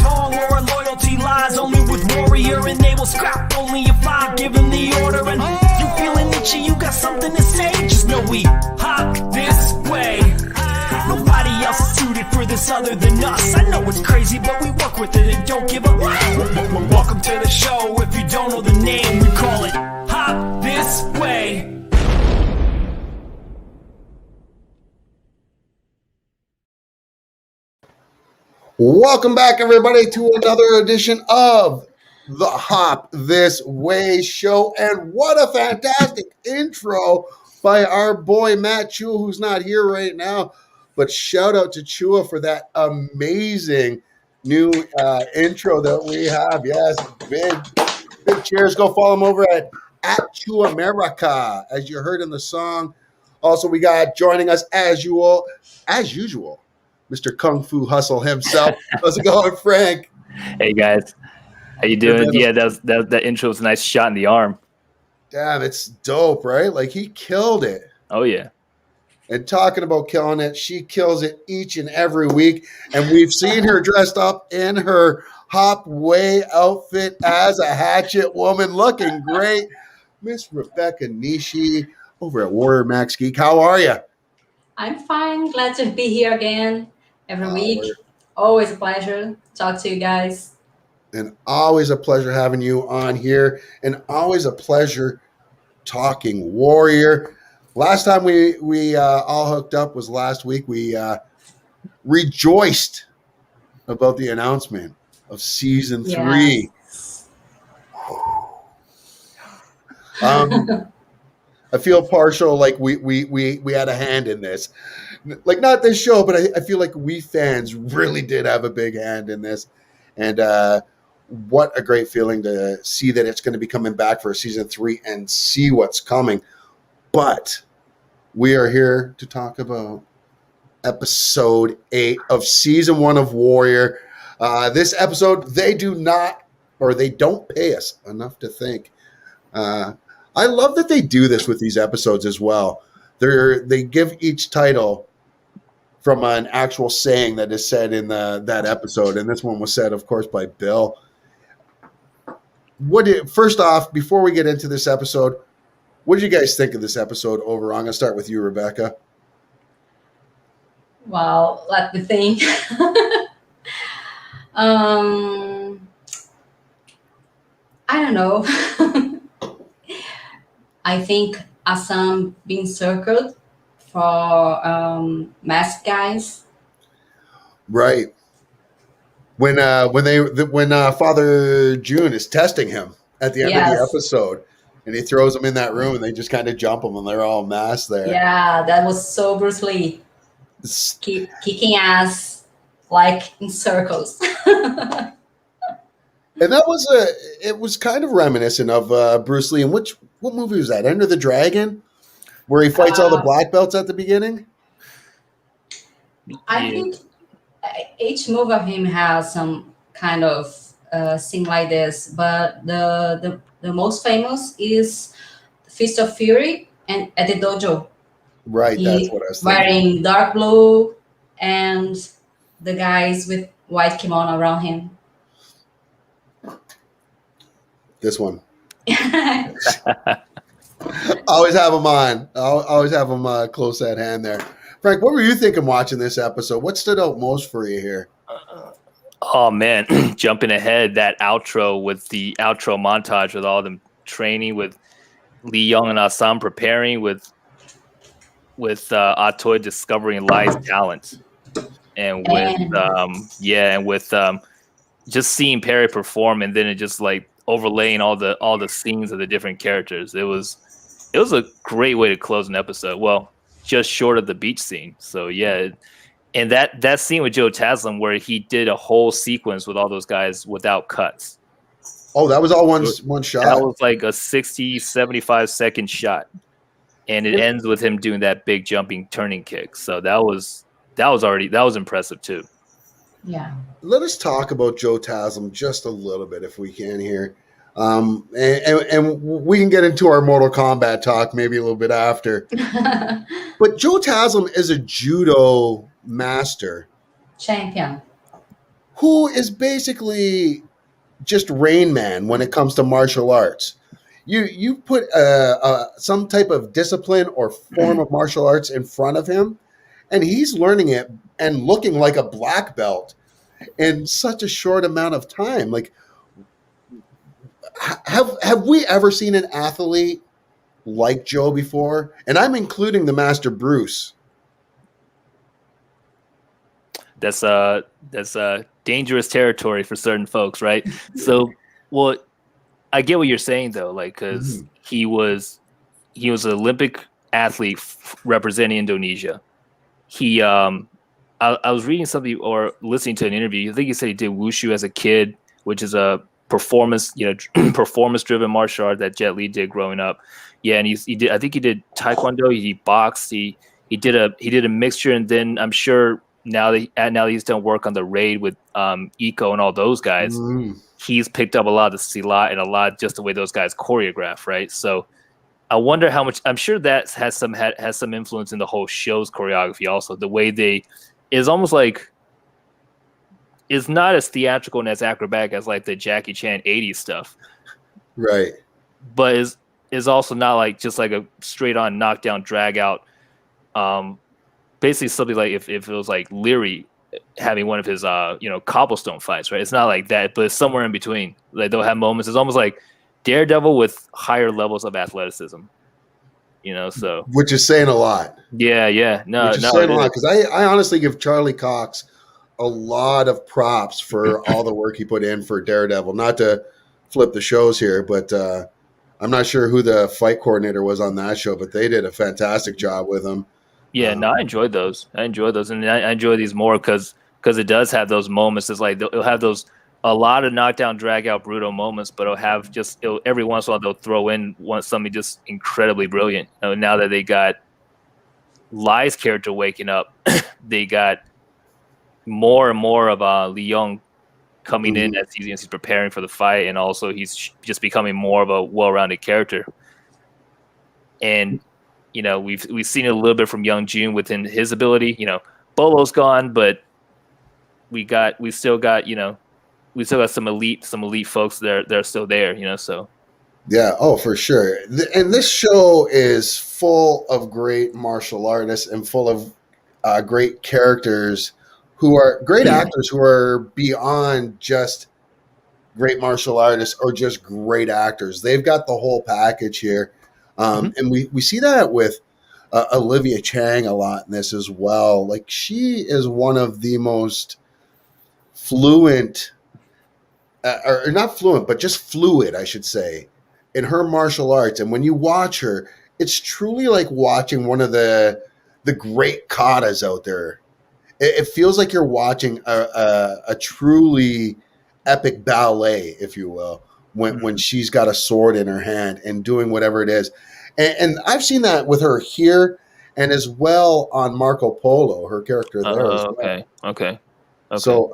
tall or our loyalty lies only with warrior, and they will scrap only if I give them the order. And you feeling itchy, you got something to say, just know we hop this way. Nobody else is suited for this other than us. I know it's crazy, but we work with it and don't give up. Welcome to the show. If you don't know the name, we call it Hop This Way. Welcome back, everybody, to another edition of the Hop This Wei Show. And what a fantastic intro by our boy Matt Chua, who's not here right now. But shout out to Chua for that amazing new intro that we have. Yes, big cheers. Go follow him over at Chua America, as you heard in the song. Also, we got joining us as usual, Mr. Kung Fu Hustle himself. How's it going, Frank? Hey guys, how you doing? Yeah, that intro was a nice shot in the arm. Damn, it's dope, right? Like, he killed it. Oh yeah. And talking about killing it, she kills it each and every week. And we've seen her dressed up in her Hop Wei outfit as a hatchet woman, looking great. Miss Rebecca Nishi over at Warrior Max Geek. How are you? I'm fine. Glad to be here again every week. Always a pleasure to talk to you guys. And always a pleasure having you on here. And always a pleasure talking Warrior. Last time we all hooked up was last week. We rejoiced about the announcement of season 3. I feel partial, like we had a hand in this. Like, not this show, but I feel like we fans really did have a big hand in this. And what a great feeling to see that it's going to be coming back for season 3 and see what's coming. But we are here to talk about episode 8 of season 1 of Warrior. This episode, they don't pay us enough to think. I love that they do this with these episodes as well. They give each title from an actual saying that is said in that episode, and this one was said, of course, by Bill. First off, before we get into this episode, what did you guys think of this episode overall? I'm going to start with you, Rebecca. Well, let me think. I don't know. I think Assam being circled for masked guys. Right. When Father June is testing him at the end of the episode, and he throws them in that room, and they just kind of jump them, and they're all masked there. Yeah, that was so Bruce Lee. Kicking ass, like in circles. And it was kind of reminiscent of Bruce Lee. And what movie was that? Enter the Dragon, where he fights all the black belts at the beginning. I think each move of him has some kind of scene like this, but the most famous is Fist of Fury and at the dojo. Right, that's what I was thinking. Wearing dark blue and the guys with white kimono around him. This one. Always have them on. Always have them close at hand there. Frank, what were you thinking watching this episode? What stood out most for you here? Oh, man. Jumping ahead, that outro with the outro montage with all them training with Lee Young and Assam preparing with Atoy discovering Lai's talent. And with just seeing Perry perform, and then it just like overlaying all the scenes of the different characters. It was a great way to close an episode. Well, just short of the beach scene. So yeah, and that scene with Joe Taslim where he did a whole sequence with all those guys without cuts. Oh, that was all one shot. That was like a 60, 75 second shot, and it ends with him doing that big jumping turning kick. So that was impressive too. Yeah. Let us talk about Joe Taslim just a little bit if we can here. And we can get into our Mortal Kombat talk maybe a little bit after. But Joe Taslim is a judo master. Champion. who is basically just Rain Man when it comes to martial arts. You put some type of discipline or form of martial arts in front of him, and he's learning it and looking like a black belt in such a short amount of time. Like, have we ever seen an athlete like Joe before? And I'm including the Master Bruce. That's dangerous territory for certain folks, right? So, well, I get what you're saying though, like because he was an Olympic athlete representing Indonesia. He I was reading something or listening to an interview. I think he said he did wushu as a kid, which is a performance driven martial art that Jet Li did growing up. Yeah, and he did. I think he did taekwondo. He boxed. He did a mixture, and then I'm sure now that he's done work on the Raid with Eco and all those guys, he's picked up a lot of the silat and a lot just the way those guys choreograph, right? So I wonder how much. I'm sure that has some influence in the whole show's choreography. Also, the way they is almost like is not as theatrical and as acrobatic as like the Jackie Chan '80s stuff, right? But is also not like just like a straight on knockdown drag out. Basically something like if it was like Leary having one of his cobblestone fights, right? It's not like that, but it's somewhere in between. Like they'll have moments. It's almost like Daredevil with higher levels of athleticism. So which is saying a lot. Yeah. No, which is saying a lot because I honestly give Charlie Cox a lot of props for all the work he put in for Daredevil. Not to flip the shows here, but I'm not sure who the fight coordinator was on that show, but they did a fantastic job with him. Yeah, no, I enjoyed those. And I enjoy these more because it does have those moments. It's like it'll have a lot of knockdown, drag out, brutal moments, but it'll have every once in a while they'll throw in something just incredibly brilliant. Now that they got Lai's character waking up, they got more and more of Li Yong coming in as he's preparing for the fight, and also he's just becoming more of a well-rounded character. And we've seen it a little bit from Young Jun within his ability. Bolo's gone, but we still got some elite folks that are still there. So yeah, oh for sure. And this show is full of great martial artists and full of great characters who are great actors who are beyond just great martial artists or just great actors. They've got the whole package here. And we see that with Olivia Chang a lot in this as well. Like she is one of the most fluent, or not fluent, but just fluid, I should say, in her martial arts. And when you watch her, it's truly like watching one of the great katas out there. It feels like you're watching a truly epic ballet, if you will, when she's got a sword in her hand and doing whatever it is. And I've seen that with her here and as well on Marco Polo, her character there as well. Okay. So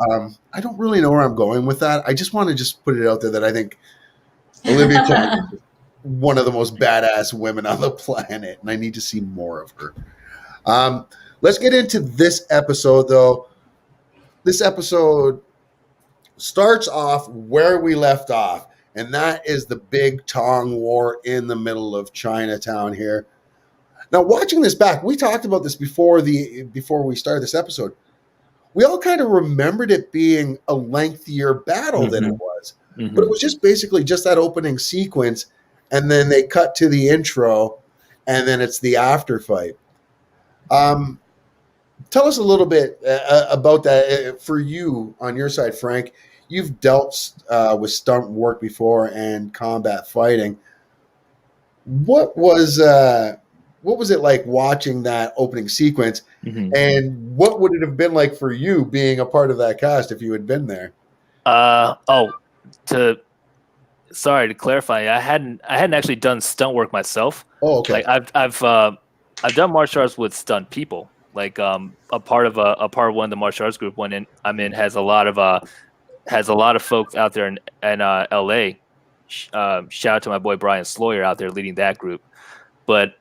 I don't really know where I'm going with that. I just want to just put it out there that I think Olivia Chang is one of the most badass women on the planet, and I need to see more of her. Let's get into this episode, though. This episode starts off where we left off, and that is the Big Tong War in the middle of Chinatown here. Now, watching this back, we talked about this before we started this episode. We all kind of remembered it being a lengthier battle than it was. But it was just basically just that opening sequence, and then they cut to the intro, and then it's the after fight. Tell us a little bit about that for you on your side, Frank. You've dealt with stunt work before and combat fighting. What was it like watching that opening sequence, and what would it have been like for you being a part of that cast if you had been there? Sorry to clarify, I hadn't actually done stunt work myself. Oh, okay. Like I've done martial arts with stunt people. Like a part of one of the martial arts group I'm in has a lot of folks out there in LA. Shout out to my boy Brian Sloyer out there leading that group. But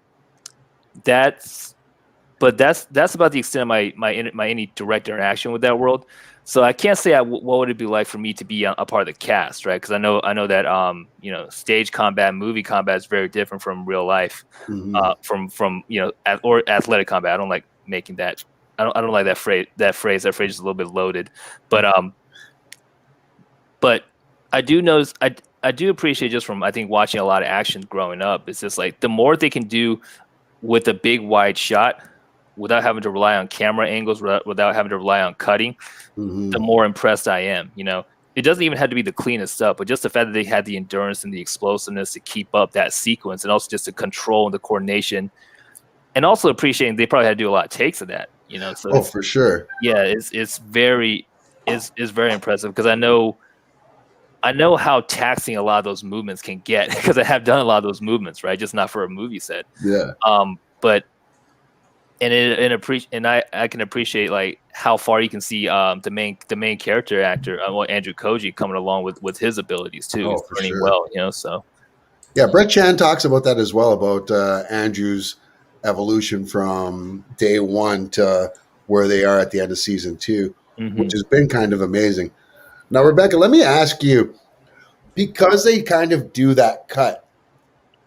that's about the extent of my any direct interaction with that world. So I can't say what would it be like for me to be a part of the cast, right? Because I know that stage combat, movie combat is very different from real life, from or athletic combat. I don't like making that. I don't like that phrase. That phrase is a little bit loaded, but I do notice I do appreciate just from I think watching a lot of action growing up. It's just like the more they can do with a big wide shot without having to rely on camera angles, without having to rely on cutting, the more impressed I am. It doesn't even have to be the cleanest stuff, but just the fact that they had the endurance and the explosiveness to keep up that sequence, and also just the control and the coordination, and also appreciating they probably had to do a lot of takes of that. So for sure. Yeah, it's very impressive because I know how taxing a lot of those movements can get because I have done a lot of those movements, right? Just not for a movie set. Yeah. But I can appreciate like how far you can see the main character actor Andrew Koji coming along with his abilities too. He's learning sure. well, so. Yeah, Brett Chan talks about that as well, about Andrew's evolution from day one to where they are at the end of season 2, which has been kind of amazing. Now, Rebecca, let me ask you, because they kind of do that cut,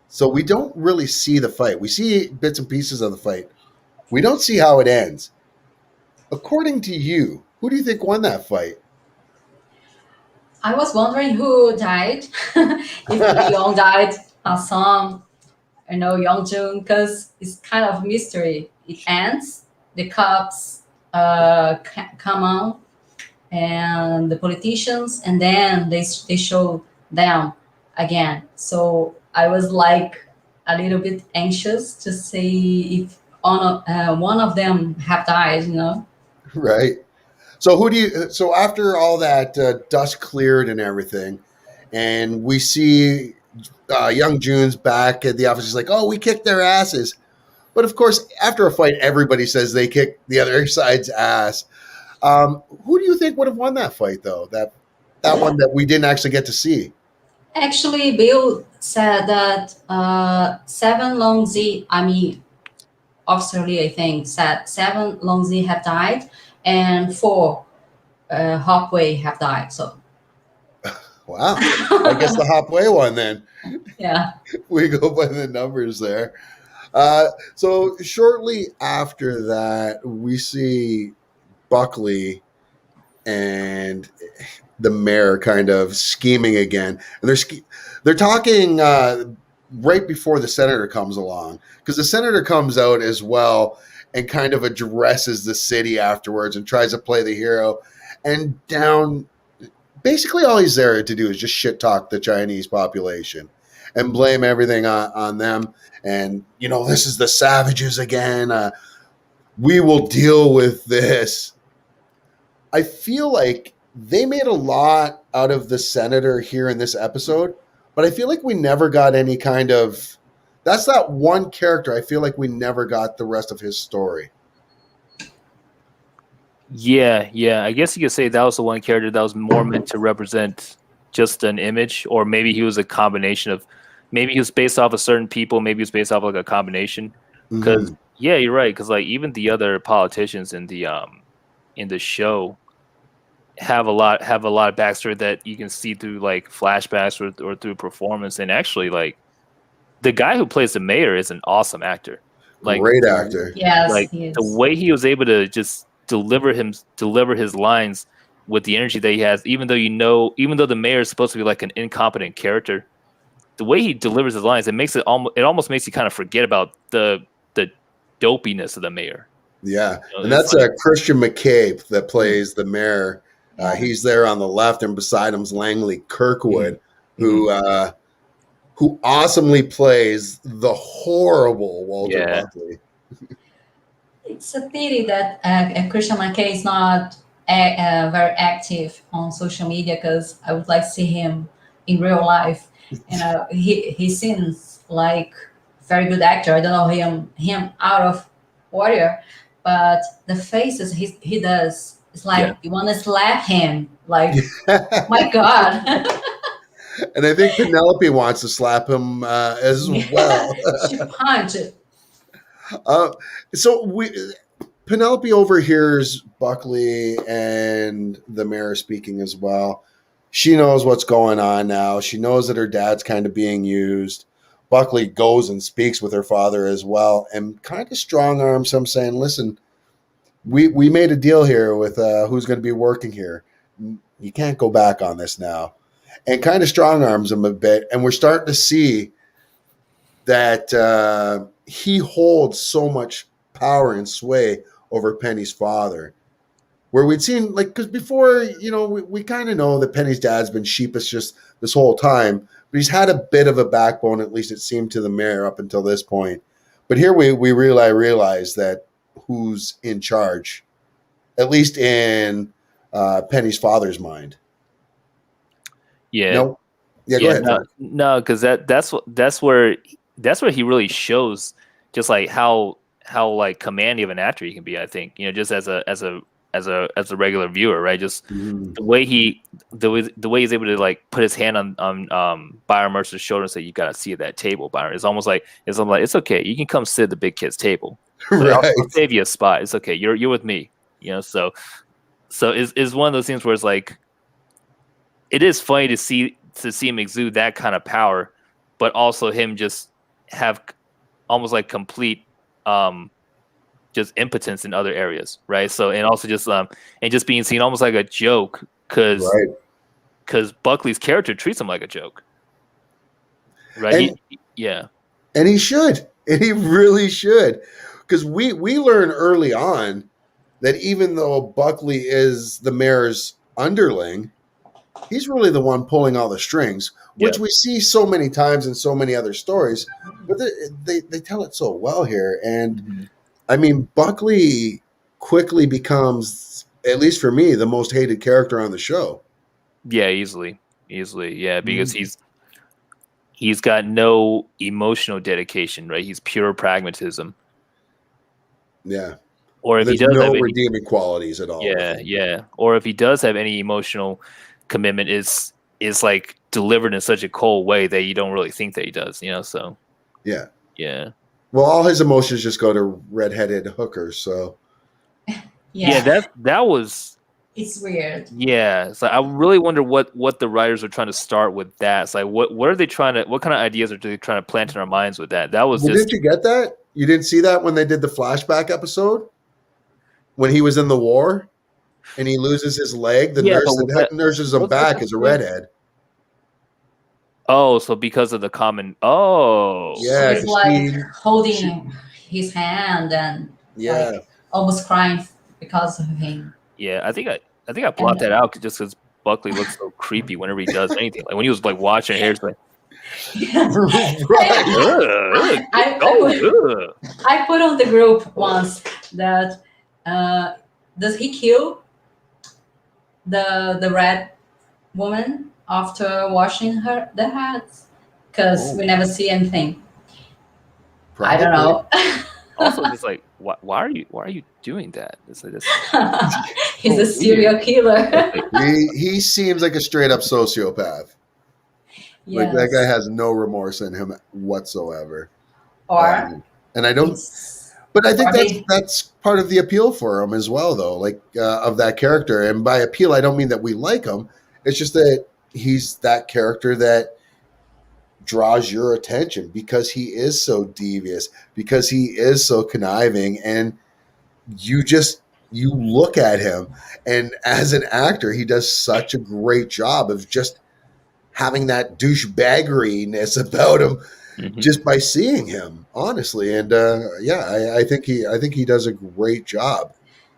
so we don't really see the fight. We see bits and pieces of the fight. We don't see how it ends. According to you, who do you think won that fight? I was wondering who died. If Young died, Song, Young Jun, because it's kind of mystery. It ends, the cops come on, and the politicians, and then they show them again. So I was like a little bit anxious to see if one of them have died. Right. So after all that dust cleared and everything, and we see Young Jun's back at the office, he's like, "Oh, we kicked their asses." But of course, after a fight, everybody says they kicked the other side's ass. Who do you think would have won that fight, though? That one that we didn't actually get to see. Actually, Bill said that seven Longzi, Officer Lee, I think, said 7 Longzi have died and 4 Hop Wei have died. So, wow, I guess the Hop Wei one then. Yeah, we go by the numbers there. So shortly after that, we see Buckley and the mayor kind of scheming again, and they're talking right before the senator comes along, because the senator comes out as well and kind of addresses the city afterwards and tries to play the hero, and basically all he's there to do is just shit talk the Chinese population and blame everything on them. And this is the savages again. We will deal with this. I feel like they made a lot out of the senator here in this episode, but I feel like we never got any kind of... That's that one character I feel like we never got the rest of his story. Yeah. I guess you could say that was the one character that was more meant to represent just an image, or maybe he was a combination of... Maybe he was based off of certain people, maybe he was based off like a combination. Because, yeah, you're right, because like even the other politicians in the show have a lot of backstory that you can see through like flashbacks or through performance. And actually, like, the guy who plays the mayor is an awesome actor, like great actor. Yes, like the way he was able to just deliver his lines with the energy that he has, even though the mayor is supposed to be like an incompetent character, the way he delivers his lines, it almost makes you kind of forget about the dopiness of the mayor. Yeah, and that's Christian McCabe that plays the mayor. He's there on the left, and beside him's Langley Kirkwood, who awesomely plays the horrible Walter Buckley. It's a pity that Christian McCabe is not very active on social media, because I would like to see him in real life. He seems like very good actor. I don't know him out of Warrior, but the faces he does, it's like you want to slap him. Like, my God. And I think Penelope wants to slap him as well. She punched. So Penelope overhears Buckley and the mayor speaking as well. She knows what's going on now. She knows that her dad's kind of being used. Buckley goes and speaks with her father as well and kind of strong arms him, saying, listen, we made a deal here with who's going to be working here. You can't go back on this now. And kind of strong arms him a bit. And we're starting to see that he holds so much power and sway over Penny's father. Where we'd seen, like, because before, we kind of know that Penny's dad's been sheepish just this whole time, but he's had a bit of a backbone, at least it seemed to the mayor up until this point. But here we realize that who's in charge, at least in Penny's father's mind. Yeah. No? Yeah, go ahead. No, because that's where he really shows just like how like commanding of an actor he can be. I think just as a regular viewer, right? Just the way he's able to like put his hand on Byron Mercer's shoulder and say, "You got to see that table, Byron." It's almost like it's okay. You can come sit at the big kid's table. Right. I'll save you a spot. It's okay. You're with me. So it's one of those things where it's like it is funny to see him exude that kind of power, but also him just have almost like complete just impotence in other areas, right? So and also just and just being seen almost like a joke because Buckley's character treats him like a joke, right? And he should, and he really should, because we learn early on that even though Buckley is the mayor's underling, he's really the one pulling all the strings, which we see so many times in so many other stories, but they tell it so well here. And I mean, Buckley quickly becomes, at least for me, the most hated character on the show. Yeah, easily. Yeah, because he's got no emotional dedication, right? He's pure pragmatism. Yeah. Or if There's he does no have any redeeming qualities at all. Yeah. Or if he does have any emotional commitment, is like delivered in such a cold way that you don't really think that he does, so yeah. Well, all his emotions just go to redheaded hookers, so that was, it's weird. Yeah, so I really wonder what the writers are trying to start with that. It's like what are they trying to, what kind of ideas are they trying to plant in our minds with that? That was didn't you get that? You didn't see that when they did the flashback episode when he was in the war and he loses his leg? The nurse that nurses him back is a redhead. Oh, so because of the common. Oh, yeah, she's like holding his hand and like almost crying because of him. Yeah, I think I blocked that out just because Buckley looks so creepy whenever he does anything. Like when he was like watching hair, it's like. I put on the group once that does he kill the red woman after washing the hands? Because we never see anything. Probably. I don't know. Also, just like why are you doing that? It's like this. He's a serial killer. he seems like a straight up sociopath. Yes. Like that guy has no remorse in him whatsoever. And I don't. But I think that's part of the appeal for him as well, though. Like of that character, and by appeal, I don't mean that we like him. It's just that he's that character that draws your attention because he is so devious, because he is so conniving, and you look at him, and as an actor, he does such a great job of just having that douchebaggeriness about him just by seeing him, honestly. And I think he does a great job.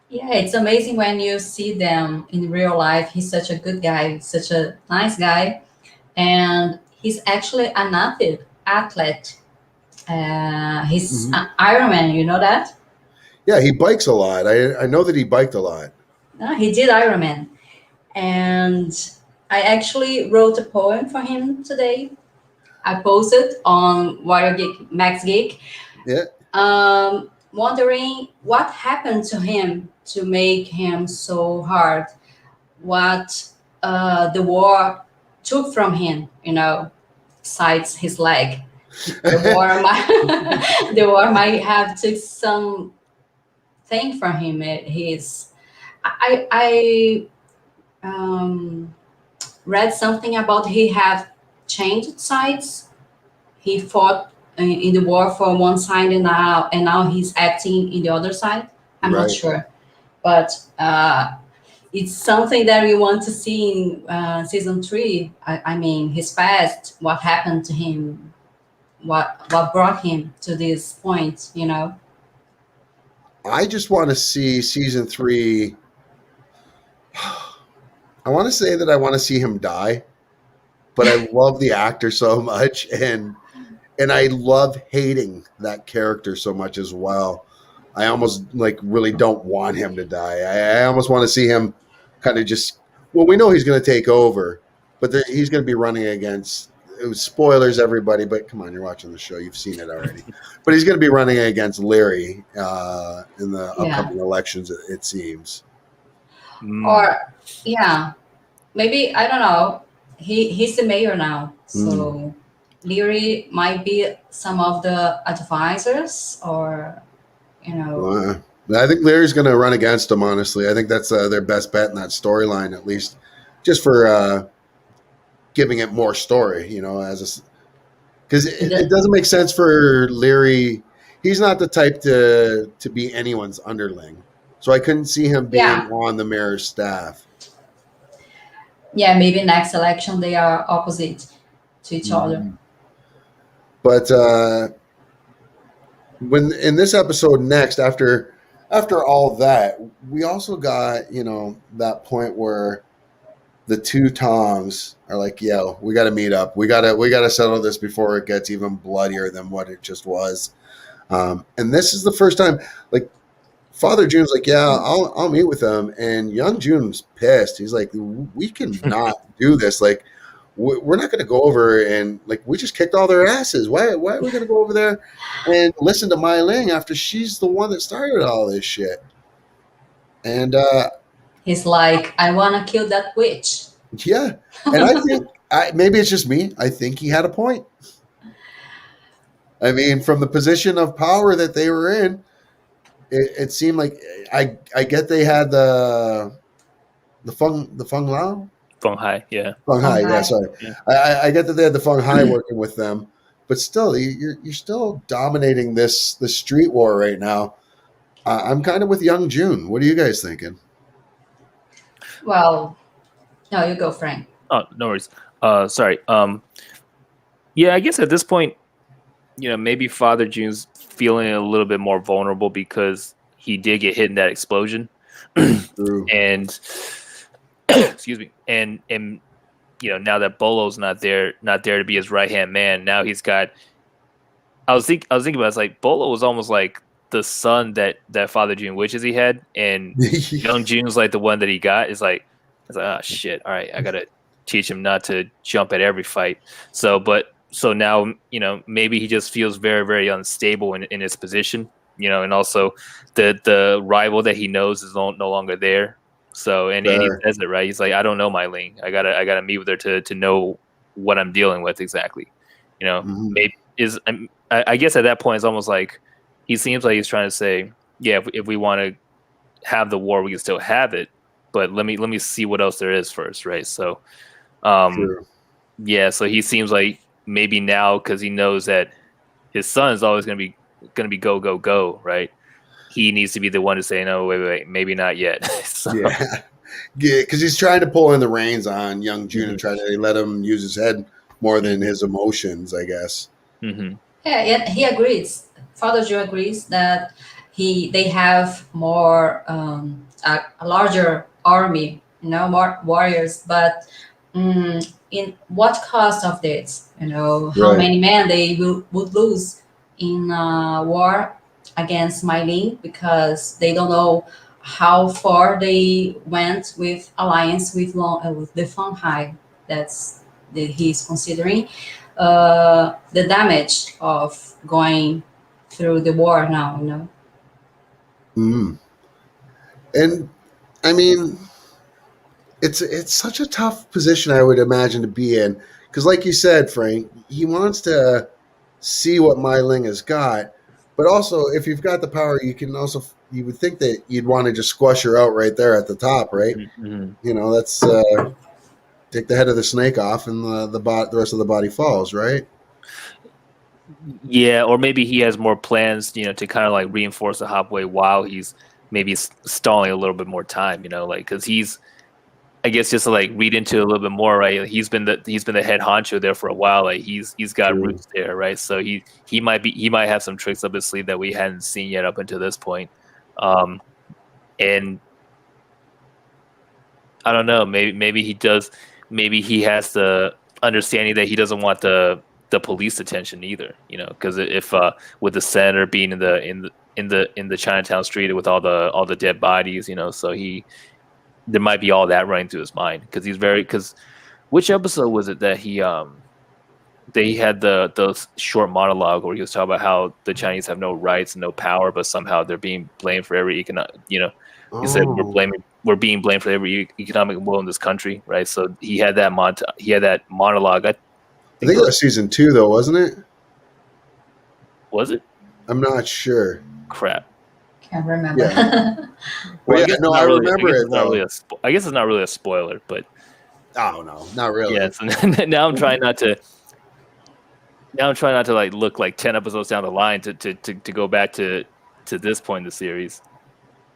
Yeah, it's amazing when you see them in real life. He's such a good guy, such a nice guy, and he's actually an athlete. He's an Ironman, you know that? Yeah, he bikes a lot. I know that he biked a lot. He did Ironman. And I actually wrote a poem for him today. I posted on Warrior Geek, Max Geek. Yeah. Wondering what happened to him to make him so hard. What the war took from him, besides his leg. The war might have took some thing for him. I read something about he have changed sides. He fought in the war for one side, and now he's acting in the other side. I'm not Right. sure, but it's something that we want to see in season 3. I mean, his past, what happened to him, what brought him to this point, you know. I just want to see season 3. I want to say that I want to see him die, but I love the actor so much, and I love hating that character so much as well. I almost like really don't want him to die. I almost want to see him kind of just. Well, we know he's going to take over, but he's going to be running against. It was spoilers, everybody, but come on, you're watching the show, you've seen it already. But he's going to be running against Leary in the Yeah. upcoming elections. It seems. Or yeah, maybe, I don't know. He's the mayor now, so Leary might be some of the advisors, or you know. I think Leary's going to run against him. Honestly, I think that's their best bet in that storyline, at least, just for giving it more story. You know, because it doesn't make sense for Leary. He's not the type to be anyone's underling, so I couldn't see him being on the mayor's staff. Yeah, maybe next election they are opposite to each other. But when in this episode next, after all that, we also got, you know, that point where the two Toms are like, yo, we got to meet up. We got to settle this before it gets even bloodier than what it just was. And this is the first time, like, Father June's like, yeah, I'll meet with them. And young June's pissed. He's like, we cannot do this. Like, we're not going to go over and, like, we just kicked all their asses. Why are we going to go over there and listen to Mai Ling after she's the one that started all this shit? And he's like, I want to kill that witch. Yeah. And I think maybe it's just me. I think he had a point. I mean, from the position of power that they were in, it seemed like I get they had the Feng Lao? Feng Hai, yeah. Feng Hai, yeah, sorry. Yeah. I get that they had the Feng Hai working with them, but still, you're still dominating the street war right now. I'm kind of with young June. What are you guys thinking? Well, no, you go, Frank. Oh, no worries. Sorry. Yeah, I guess at this point, you know, maybe Father June's feeling a little bit more vulnerable because he did get hit in that explosion. True. And excuse me. And you know, now that Bolo's not there to be his right-hand man, now he's got I was thinking about it, it's like Bolo was almost like the son that Father June wishes he had, and young June's like the one that he got. It's like oh shit, all right, I gotta teach him not to jump at every fight. So now, you know, maybe he just feels very, very unstable in his position, you know, and also the rival that he knows is no longer there. So and he says it right. He's like, I don't know Mai Ling. I gotta meet with her to know what I'm dealing with exactly. You know, maybe I guess at that point it's almost like he seems like he's trying to say, yeah, if we want to have the war, we can still have it, but let me see what else there is first, right? So, yeah, so he seems like maybe now, because he knows that his son is always going to be go, right? He needs to be the one to say, no, wait, maybe not yet. So. Yeah, because he's trying to pull in the reins on young June and try to let him use his head more than his emotions, I guess. Mm-hmm. Yeah, he agrees. Father Joe agrees that they have more a larger army, you know, more warriors, but in what cost of this? You know, how many men they would lose in war against Mai Ling, because they don't know how far they went with alliance with the Feng Hai. That's he's considering the damage of going through the war now, you know. And I mean, it's such a tough position, I would imagine, to be in, because like you said, Frank, he wants to see what Mai Ling has got, But also, if you've got the power, you would think that you'd want to just squash her out right there at the top, right? Mhm. You know, that's take the head of the snake off, and the rest of the body falls, right? Yeah, or maybe he has more plans, to kind of like reinforce the Hopway while he's maybe stalling a little bit more time, like because he's, I guess, just to like read into it a little bit more, right? Like, he's been the head honcho there for a while. Like he's got True. roots there, right? So he might have some tricks up his sleeve that we hadn't seen yet up until this point. And I don't know, maybe he does. Maybe he has the understanding that he doesn't want the police attention either, because if with the senator being in the Chinatown street with all the dead bodies, so there might be all that running through his mind because which episode was it that they had those short monologue where he was talking about how the Chinese have no rights and no power, but somehow they're being blamed for every economic, he said Oh, we're being blamed for every economic woe in this country, right? So he had that monologue. I I think think it was season 2, though, wasn't it? was it? I'm not sure. Crap. Can't remember. Yeah. Well, Yeah, I guess no, it's not I really, remember it, though. I guess it's not really a spoiler, but Oh no, not really. yeah. So now I'm trying not to. Now I'm trying not to like look like 10 episodes down the line to go back to this point in the series.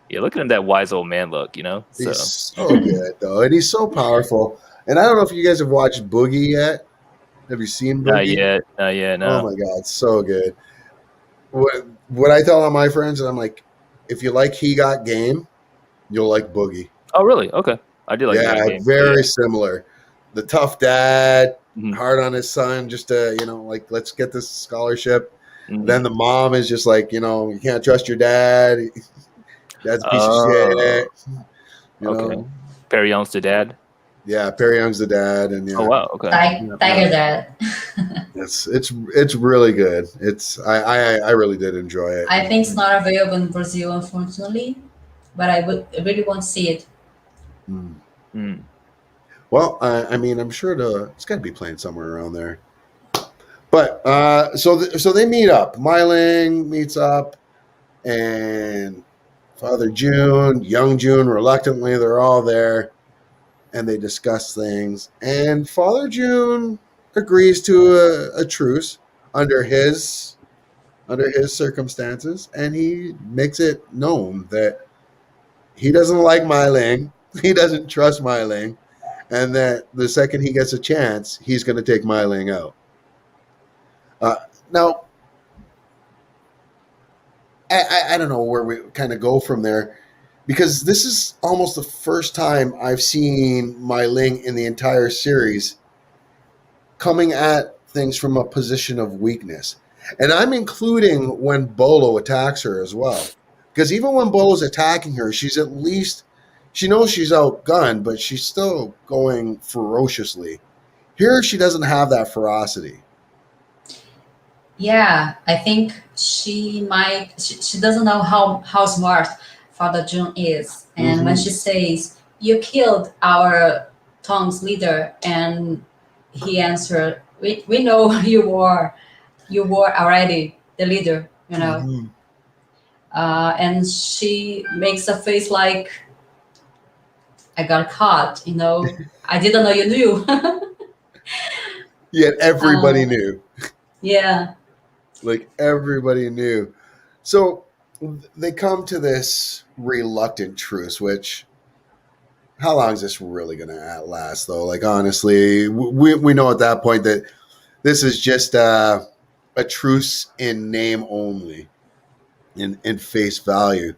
Yeah, look at him, that wise old man look, So He's so good, though, and he's so powerful. And I don't know if you guys have watched Boogie yet. Have you seen Boogie? not yet, Oh no. my god, so good. What I tell all my friends, and I'm like, if you like He Got Game, you'll like Boogie. Oh, really? Okay. I do like that game. Very similar. The tough dad, Mhm. hard on his son, just to like, let's get this scholarship. Mhm. Then the mom is just like, you can't trust your dad. Dad's a piece of shit. Okay. Perry Young's the dad. Yeah, Perry Young's the dad, and Oh wow. Okay. Tiger Dad. it's really good. I really did enjoy it. I think it's not available in Brazil, unfortunately, but I really want to see it. Mm. Mm. Well, I mean, I'm sure it's got to be playing somewhere around there. But so they meet up. Myling meets up, and Father June, young June, reluctantly, they're all there, and they discuss things. And Father June agrees to a truce under his circumstances, and he makes it known that he doesn't like Myling, he doesn't trust Myling, and that the second he gets a chance, he's going to take Myling out. Now, I don't know where we kind of go from there, because this is almost the first time I've seen Myling in the entire series coming at things from a position of weakness. And I'm including when Bolo attacks her as well. Because even when Bolo's attacking her, she knows she's outgunned, but she's still going ferociously. Here, she doesn't have that ferocity. Yeah, I think she doesn't know how smart Father June is. And when she says, "You killed our town's leader," and he answered, we know you were already the leader, and she makes a face like, I got caught, I didn't know you knew. Yet everybody knew. Yeah. Like, everybody knew. So they come to this reluctant truce, which, how long is this really going to last, though? Like, honestly, we know at that point that this is just a truce in name only, in face value.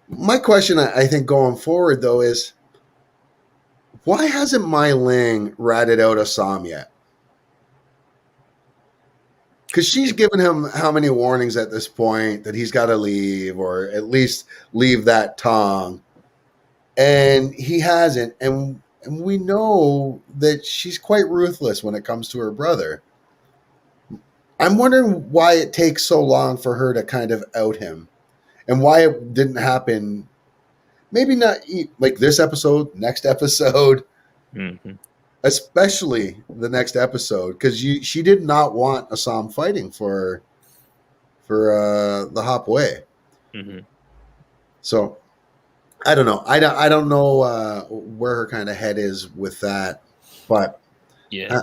My question, I think, going forward, though, is why hasn't Myling ratted out Assam yet? Because she's given him how many warnings at this point that he's got to leave, or at least leave that Tong, and he hasn't. And we know that she's quite ruthless when it comes to her brother. I'm wondering why it takes so long for her to kind of out him, and why it didn't happen. Maybe not like this episode, next episode. Mm-hmm. Especially the next episode, because she did not want Assam fighting for for the Hop Wei. Mm-hmm. So I don't know. I don't know where her kind of head is with that. But Yeah.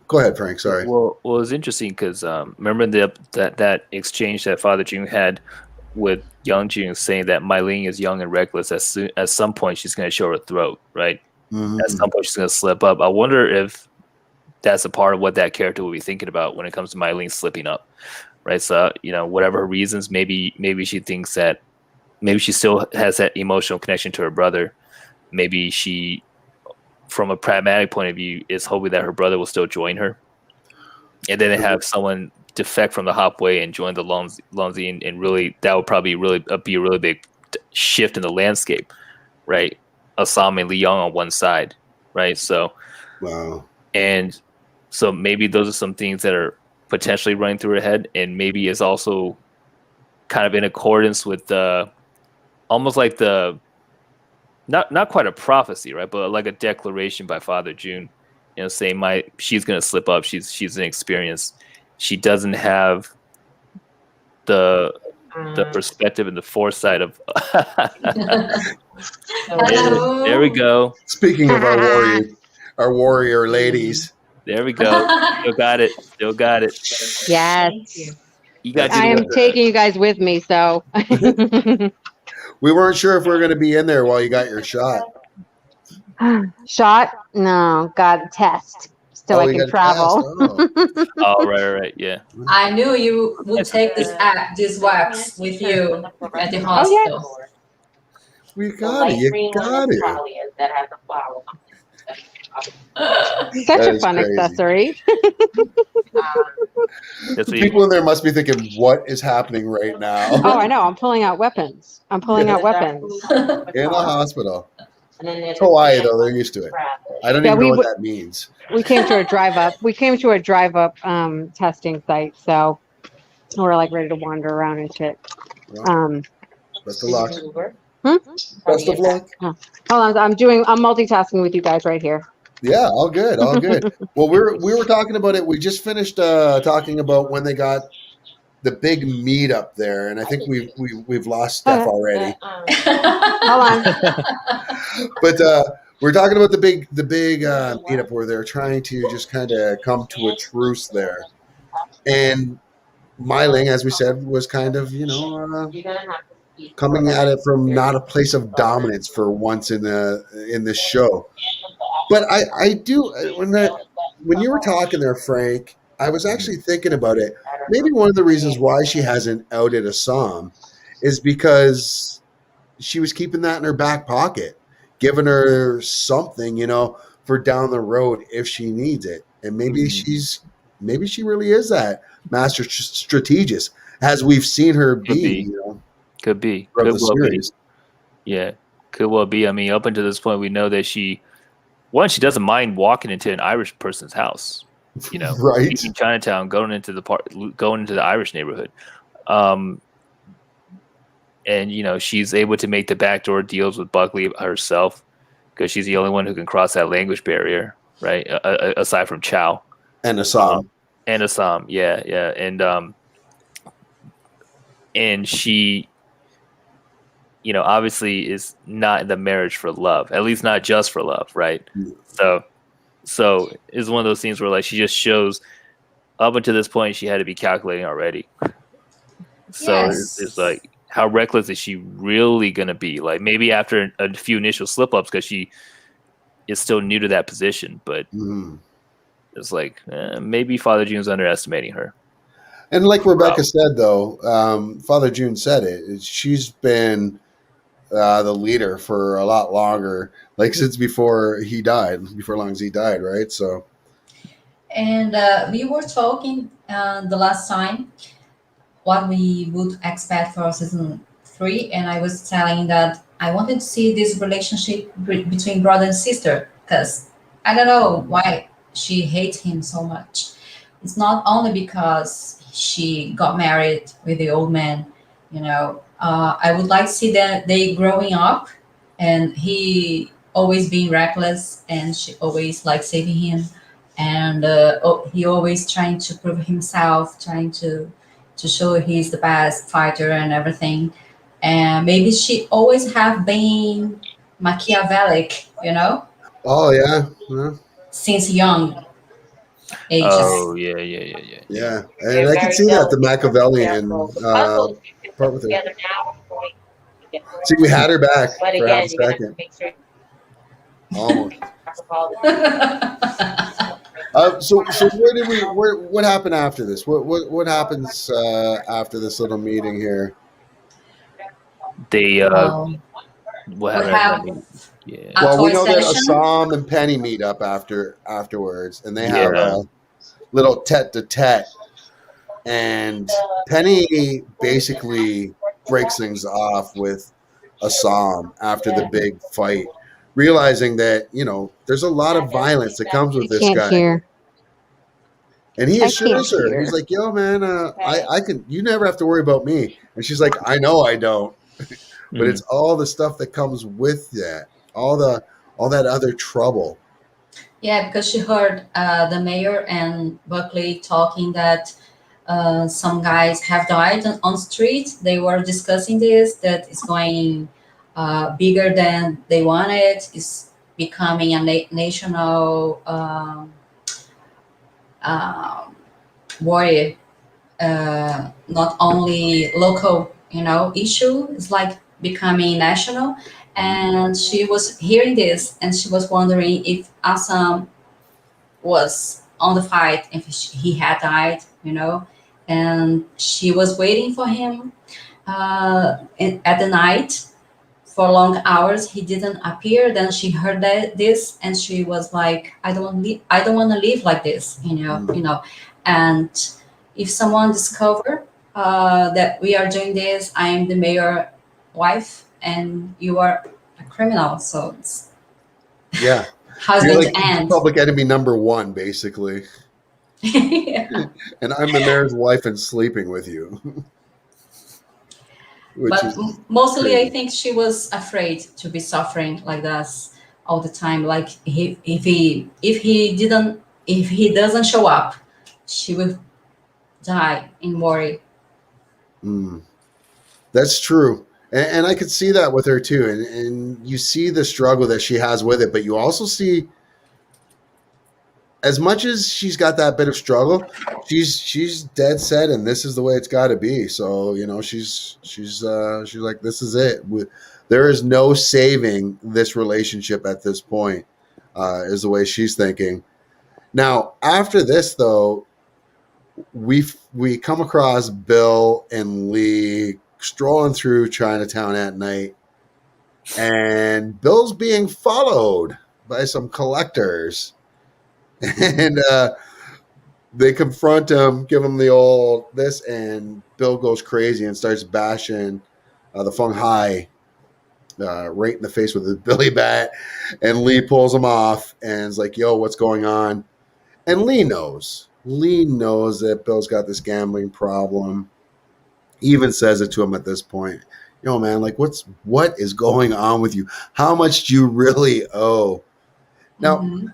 Go ahead, Frank. Sorry. Well, it's interesting because remember that exchange that Father June had with Young June, saying that Mylene is young and reckless. At some point, she's going to show her throat, right? Mm-hmm. At some point, she's going to slip up. I wonder if that's a part of what that character will be thinking about when it comes to Mylene slipping up, right? So, whatever her reasons, maybe she thinks that maybe she still has that emotional connection to her brother. Maybe she, from a pragmatic point of view, is hoping that her brother will still join her, and then have someone defect from the Hop Wei and join the Lonzi, and really that would probably be a really big shift in the landscape, right? Assam and Li Yong on one side, right? So, wow. And so maybe those are some things that are potentially running through her head, and maybe is also kind of in accordance with almost like the not quite a prophecy, right? But like a declaration by Father June, saying she's gonna slip up. She's inexperienced. She doesn't have the perspective and the foresight of. There we go. Speaking of our warrior ladies. There we go. Still got it. Yes. I am taking you guys with me, so. We weren't sure if we were going to be in there while you got your shot. Shot? No, got a test. So I can travel. Oh, right, yeah. I knew you would take this wax with you at the hospital. Oh, yes. We got it. You got it. That has a flower. Such a fun accessory. People in there must be thinking, what is happening right now? Oh, I know. I'm pulling out weapons. In a hospital. Hawaii, though, they're used to it. I don't even know what that means. We came to a drive up testing site, so we're like ready to wander around and shit. Best of luck. Best of luck. Hold on, I'm multitasking with you guys right here. Yeah, all good. Well, we were talking about it. We just finished talking about when they got the big meetup there, and I think we've lost Steph already. Hold on. But we're talking about the big meetup where they're trying to just kind of come to a truce there, and Mylene, as we said, was kind of coming at it from not a place of dominance for once in this show. But I do when you were talking there, Frank, I was actually thinking about it. Maybe one of the reasons why she hasn't outed Assam is because she was keeping that in her back pocket, giving her something, for down the road if she needs it. And maybe she really is that master strategist, as we've seen her be. Could be. Could well be. Yeah, could well be. I mean, up until this point, we know that she doesn't mind walking into an Irish person's house. Right? In Chinatown, going into the Irish neighborhood, and she's able to make the backdoor deals with Buckley herself because she's the only one who can cross that language barrier, right? Aside from Chow and Assam, yeah, and she, obviously is not in the marriage for love, at least not just for love, right? So it's one of those things where like she just shows up until this point she had to be calculating already. So it's like, how reckless is she really going to be? Like maybe after a few initial slip ups because she is still new to that position, but it's like maybe Father June's underestimating her. And like Rebecca said, though, Father June said it. She's been the leader for a lot longer, like since before Longzi died, right? So, and we were talking the last time what we would expect for season 3, and I was telling that I wanted to see this relationship between brother and sister because I don't know why she hates him so much. It's not only because she got married with the old man, I would like to see that they growing up and he always being reckless and she always like saving him, and he always trying to prove himself, trying to to show he's the best fighter and everything. And maybe she always have been Machiavellic, Oh yeah, yeah, since young ages. Oh yeah, yeah, yeah, yeah, yeah. yeah. And I can see that the Machiavellian part with her. See, we had her back for half a second, almost. So what happened after this? What happens after this little meeting here? They Um, what we happened? have I mean, yeah, a Well, we toy know that session. Assam and Penny meet up afterwards, and they have Yeah. a little tete-a-tete. And Penny basically breaks things off with Assam after the big fight, realizing that there's a lot of violence that comes with I this can't guy. hear. And he I assures can't her, hear. he's like, "Yo, man, I can. You never have to worry about me." And she's like, "I know I don't." But it's all the stuff that comes with that, all that other trouble. Yeah, because she heard the mayor and Buckley talking that some guys have died on street. They were discussing this, that it's going bigger than they wanted. It's becoming a national um worry, not only local, issue. It's like becoming national. And she was hearing this, and she was wondering if Assam was on the fight, if he had died, and she was waiting for him at the night for long hours. He didn't appear. Then she heard this, and she was like, I don't want to live like this, and if someone discover that we are doing this, I am the mayor wife and you are a criminal, so Yeah, how's you're going like to end? public enemy number one, basically. Yeah. And I'm the mayor's wife and sleeping with you, which But is mostly I crazy. think she was afraid to be suffering like this all the time. Like if he doesn't show up, she will die in worry. Mm, that's true. And I could see that with her too. And you see the struggle that she has with it, but you also see, as much as she's got that bit of struggle, she's dead set, and this is the way it's got to be. So she's like, this is it. There is no saving this relationship at this point. Is the way she's thinking. Now after this, though, we come across Bill and Lee strolling through Chinatown at night, and Bill's being followed by some collectors. And they confront him, give him the old this, and Bill goes crazy and starts bashing the Feng Hai right in the face with his billy bat. And Lee pulls him off and is like, "Yo, what's going on?" And Lee knows. Lee knows that Bill's got this gambling problem. He even says it to him at this point. Yo, man, like, what is going on with you? How much do you really owe? Now, Hmm.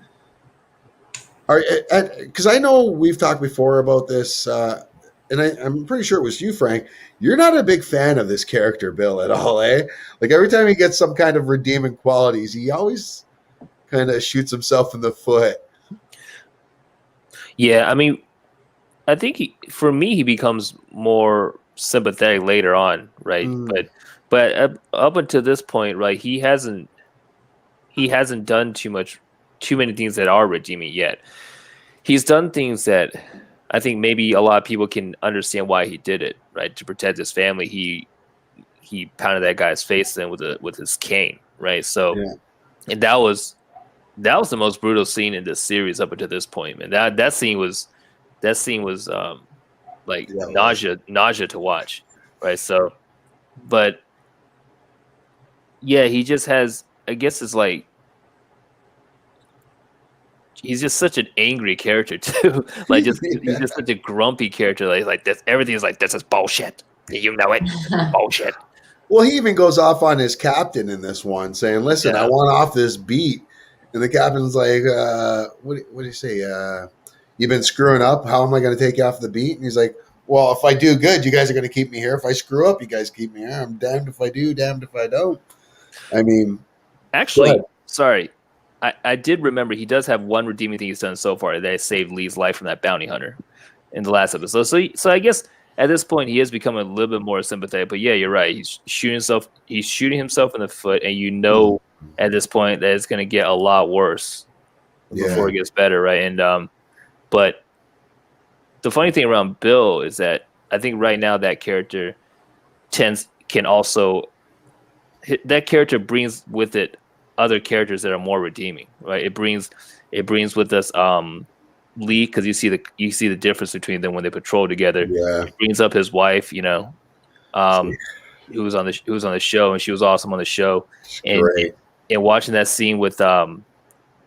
because I know we've talked before about this, and I'm pretty sure it was you, Frank. You're not a big fan of this character, Bill, at all, eh? Like every time he gets some kind of redeeming qualities, he always kind of shoots himself in the foot. Yeah, I mean, I think for me, he becomes more sympathetic later on, right? Mm. But up until this point, right, he hasn't done too many things that are redeeming yet. He's done things that I think maybe a lot of people can understand why he did it, right? To protect his family, he pounded that guy's face in with his cane, right? So, Yeah. and that was the most brutal scene in this series up until this point, man. That scene was like Yeah, it was. nausea to watch, right? So, but yeah, he just has, I guess it's like, he's just such an angry character too. Like he's just such a grumpy character. Like this, everything is like, this is bullshit. You know it, bullshit. Well, he even goes off on his captain in this one, saying, "Listen, I Yeah. want off this beat." And the captain's like, "What do you say? You've been screwing up. How am I going to take you off the beat?" And he's like, well, if I do good, you guys are going to keep me here. If I screw up, you guys keep me here. I'm damned if I do, damned if I don't. I mean, Actually, sorry, I did remember he does have one redeeming thing he's done so far that saved Lee's life from that bounty hunter in the last episode. So I guess at this point he has become a little bit more sympathetic. But yeah, you're right. He's shooting himself in the foot, and you know at this point that it's going to get a lot worse before it gets better, right? And but the funny thing around Bill is that I think right now that character that character brings with it other characters that are more redeeming, right? It brings with us Lee, because you see the difference between them when they patrol together. Yeah. It brings up his wife, who was on the show, and she was awesome on the show. And watching that scene with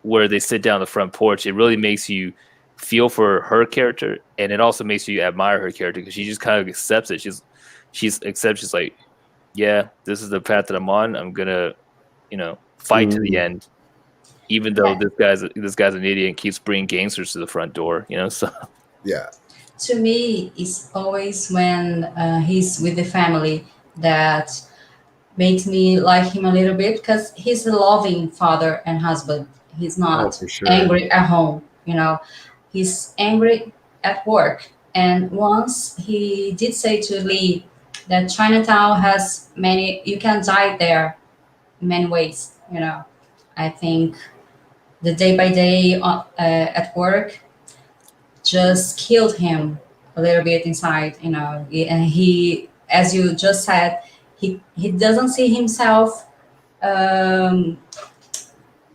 where they sit down on the front porch, it really makes you feel for her character, and it also makes you admire her character because she just kind of accepts it. She's like, yeah, this is the path that I'm on. I'm gonna, fight to the end, even though this guy's an idiot and keeps bringing gangsters to the front door. So yeah. To me, it's always when he's with the family that makes me like him a little bit, because he's a loving father and husband. He's not angry at home. He's angry at work. And once he did say to Lee that Chinatown has you can die there in many ways. I think the day by day at work just killed him a little bit inside, and he, as you just said, he doesn't see himself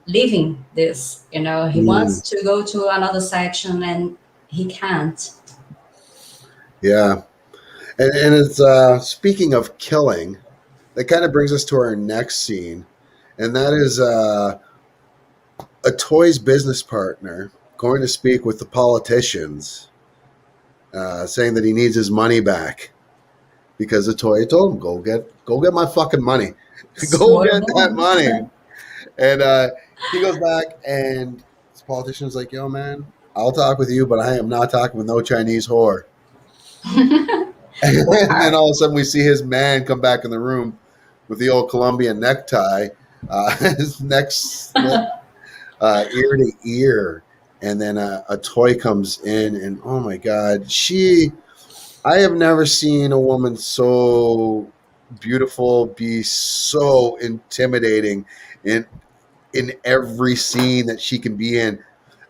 leaving this, he wants to go to another section and he can't. Yeah. And it's speaking of killing, that kind of brings us to our next scene, and that is a toy's business partner going to speak with the politicians, saying that he needs his money back because the toy told him, go get my fucking money. Go get that money. And he goes back, and this politician's like, yo, man, I'll talk with you, but I am not talking with no Chinese whore. And then all of a sudden we see his man come back in the room with the old Colombian necktie, his neck's ear to ear. And then a toy comes in, and oh my God, I have never seen a woman so beautiful be so intimidating in every scene that she can be in.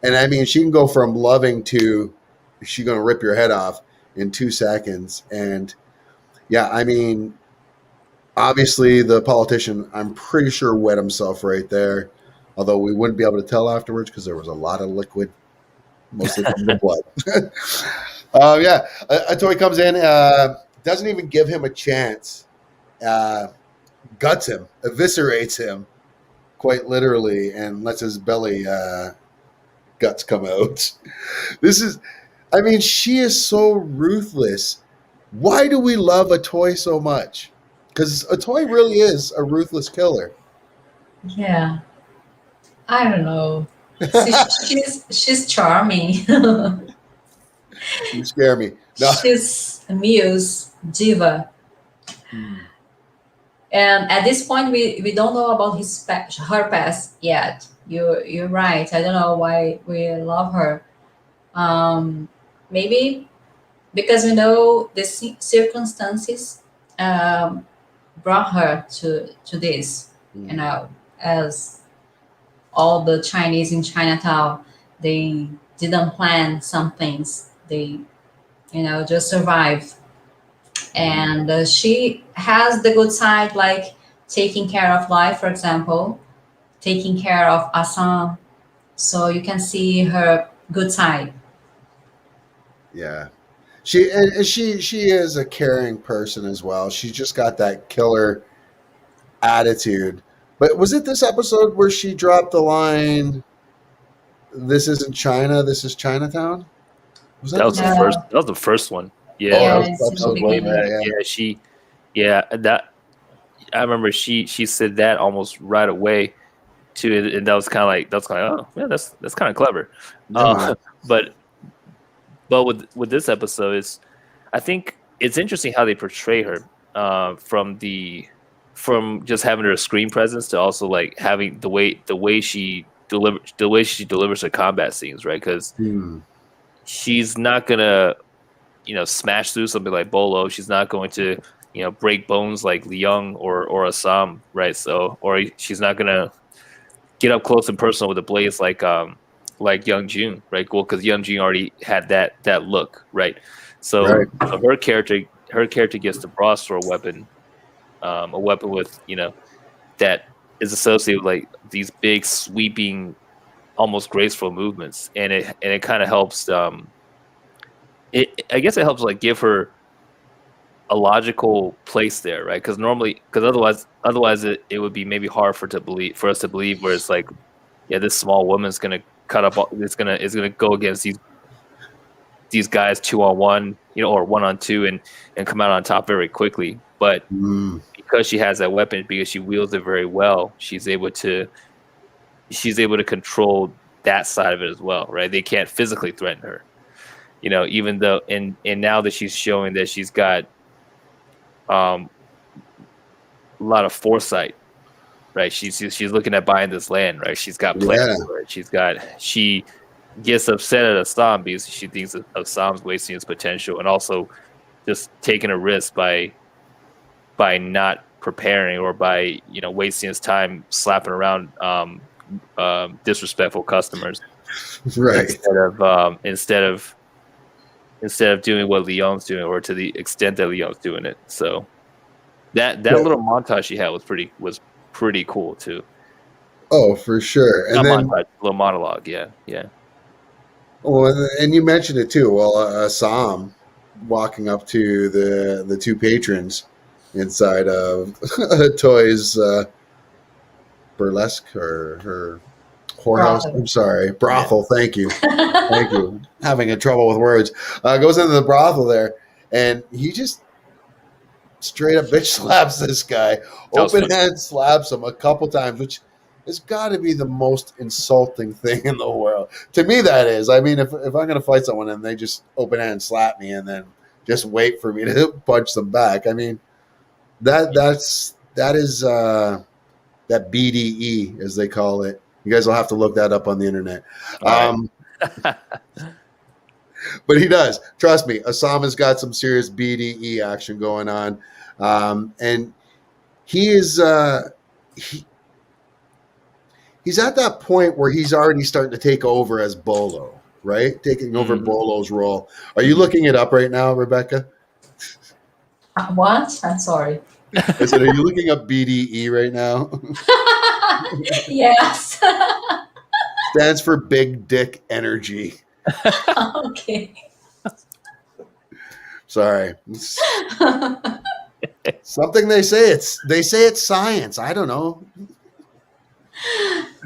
And I mean, she can go from loving to she's going to rip your head off in 2 seconds. And yeah, I mean, obviously the politician, I'm pretty sure wet himself right there. Although we wouldn't be able to tell afterwards because there was a lot of liquid, mostly from the blood. Yeah, a toy comes in, doesn't even give him a chance, guts him, eviscerates him, quite literally, and lets his belly guts come out. She is so ruthless. Why do we love a toy so much? Because a toy really is a ruthless killer. Yeah. I don't know. She's charming. You scare me. No. She's a muse, diva. And at this point, we don't know about her past yet. You're right. I don't know why we love her. Maybe because we know the circumstances brought her to this. As all the Chinese in Chinatown, they didn't plan some things. They, just survive. And she has the good side, like taking care of life, for example, taking care of Assam. So you can see her good side. Yeah. She is a caring person as well. She's just got that killer attitude. But was it this episode where she dropped the line, "This isn't China, this is Chinatown"? That was the first. That was the first one. Yeah, that I remember. She said that almost right away, too, and that was kind of like oh yeah, that's kind of clever. Yeah. But with this episode, I think it's interesting how they portray her from just having her screen presence to also like having the way she delivers her combat scenes, right? Because Hmm. she's not gonna smash through something like Bolo. She's not going to break bones like Liang or Assam, right? So or she's not gonna get up close and personal with the blades like Young Jun, right? Well, because Young Jun already had that look, right? Right. So her character gets the broadsword weapon, a weapon with that is associated with like these big sweeping, almost graceful movements, and it kind of helps. I guess it helps like give her a logical place there, right? Because otherwise it would be maybe hard for us to believe where it's like, yeah, this small woman's gonna cut up. It's gonna go against these guys 2-on-1, or 1-on-2, and come out on top very quickly. But Hmm. because she has that weapon, because she wields it very well, she's able to control that side of it as well, right? They can't physically threaten her, even though and now that she's showing that she's got a lot of foresight, right? She's looking at buying this land, right? She's got plans Yeah. for it. She gets upset at Assam because she thinks of Assam's wasting his potential, and also just taking a risk by not preparing, or by wasting his time slapping around disrespectful customers Right. instead of doing what Leon's doing, or to the extent that Leon's doing it. So that Yeah. little montage she had was pretty cool too. Oh, for sure. And Not then, montage, little monologue. Yeah. well, and you mentioned it too. Well, Sam walking up to the two patrons inside of Toy's burlesque or her whorehouse. Brothel. I'm sorry, brothel. Thank you. Thank you. Having a trouble with words. Goes into the brothel there, and he just straight up bitch slaps this guy. That was Open funny. hand slaps him a couple times, which has got to be the most insulting thing in the world. To me, that is. I mean, if I'm going to fight someone and they just open hand slap me and then just wait for me to punch them back, I mean, that is that BDE, as they call it. You guys will have to look that up on the internet. All But he does. Trust me, Osama's got some serious BDE action going on. And he is he's at that point where he's already starting to take over as Bolo, right? Taking over Mhm. Bolo's role. Are you looking it up right now, Rebecca? What? I'm sorry. I said, are you looking up BDE right now? Yes. Stands for Big Dick Energy. Okay. Sorry. Something they say it's science. I don't know.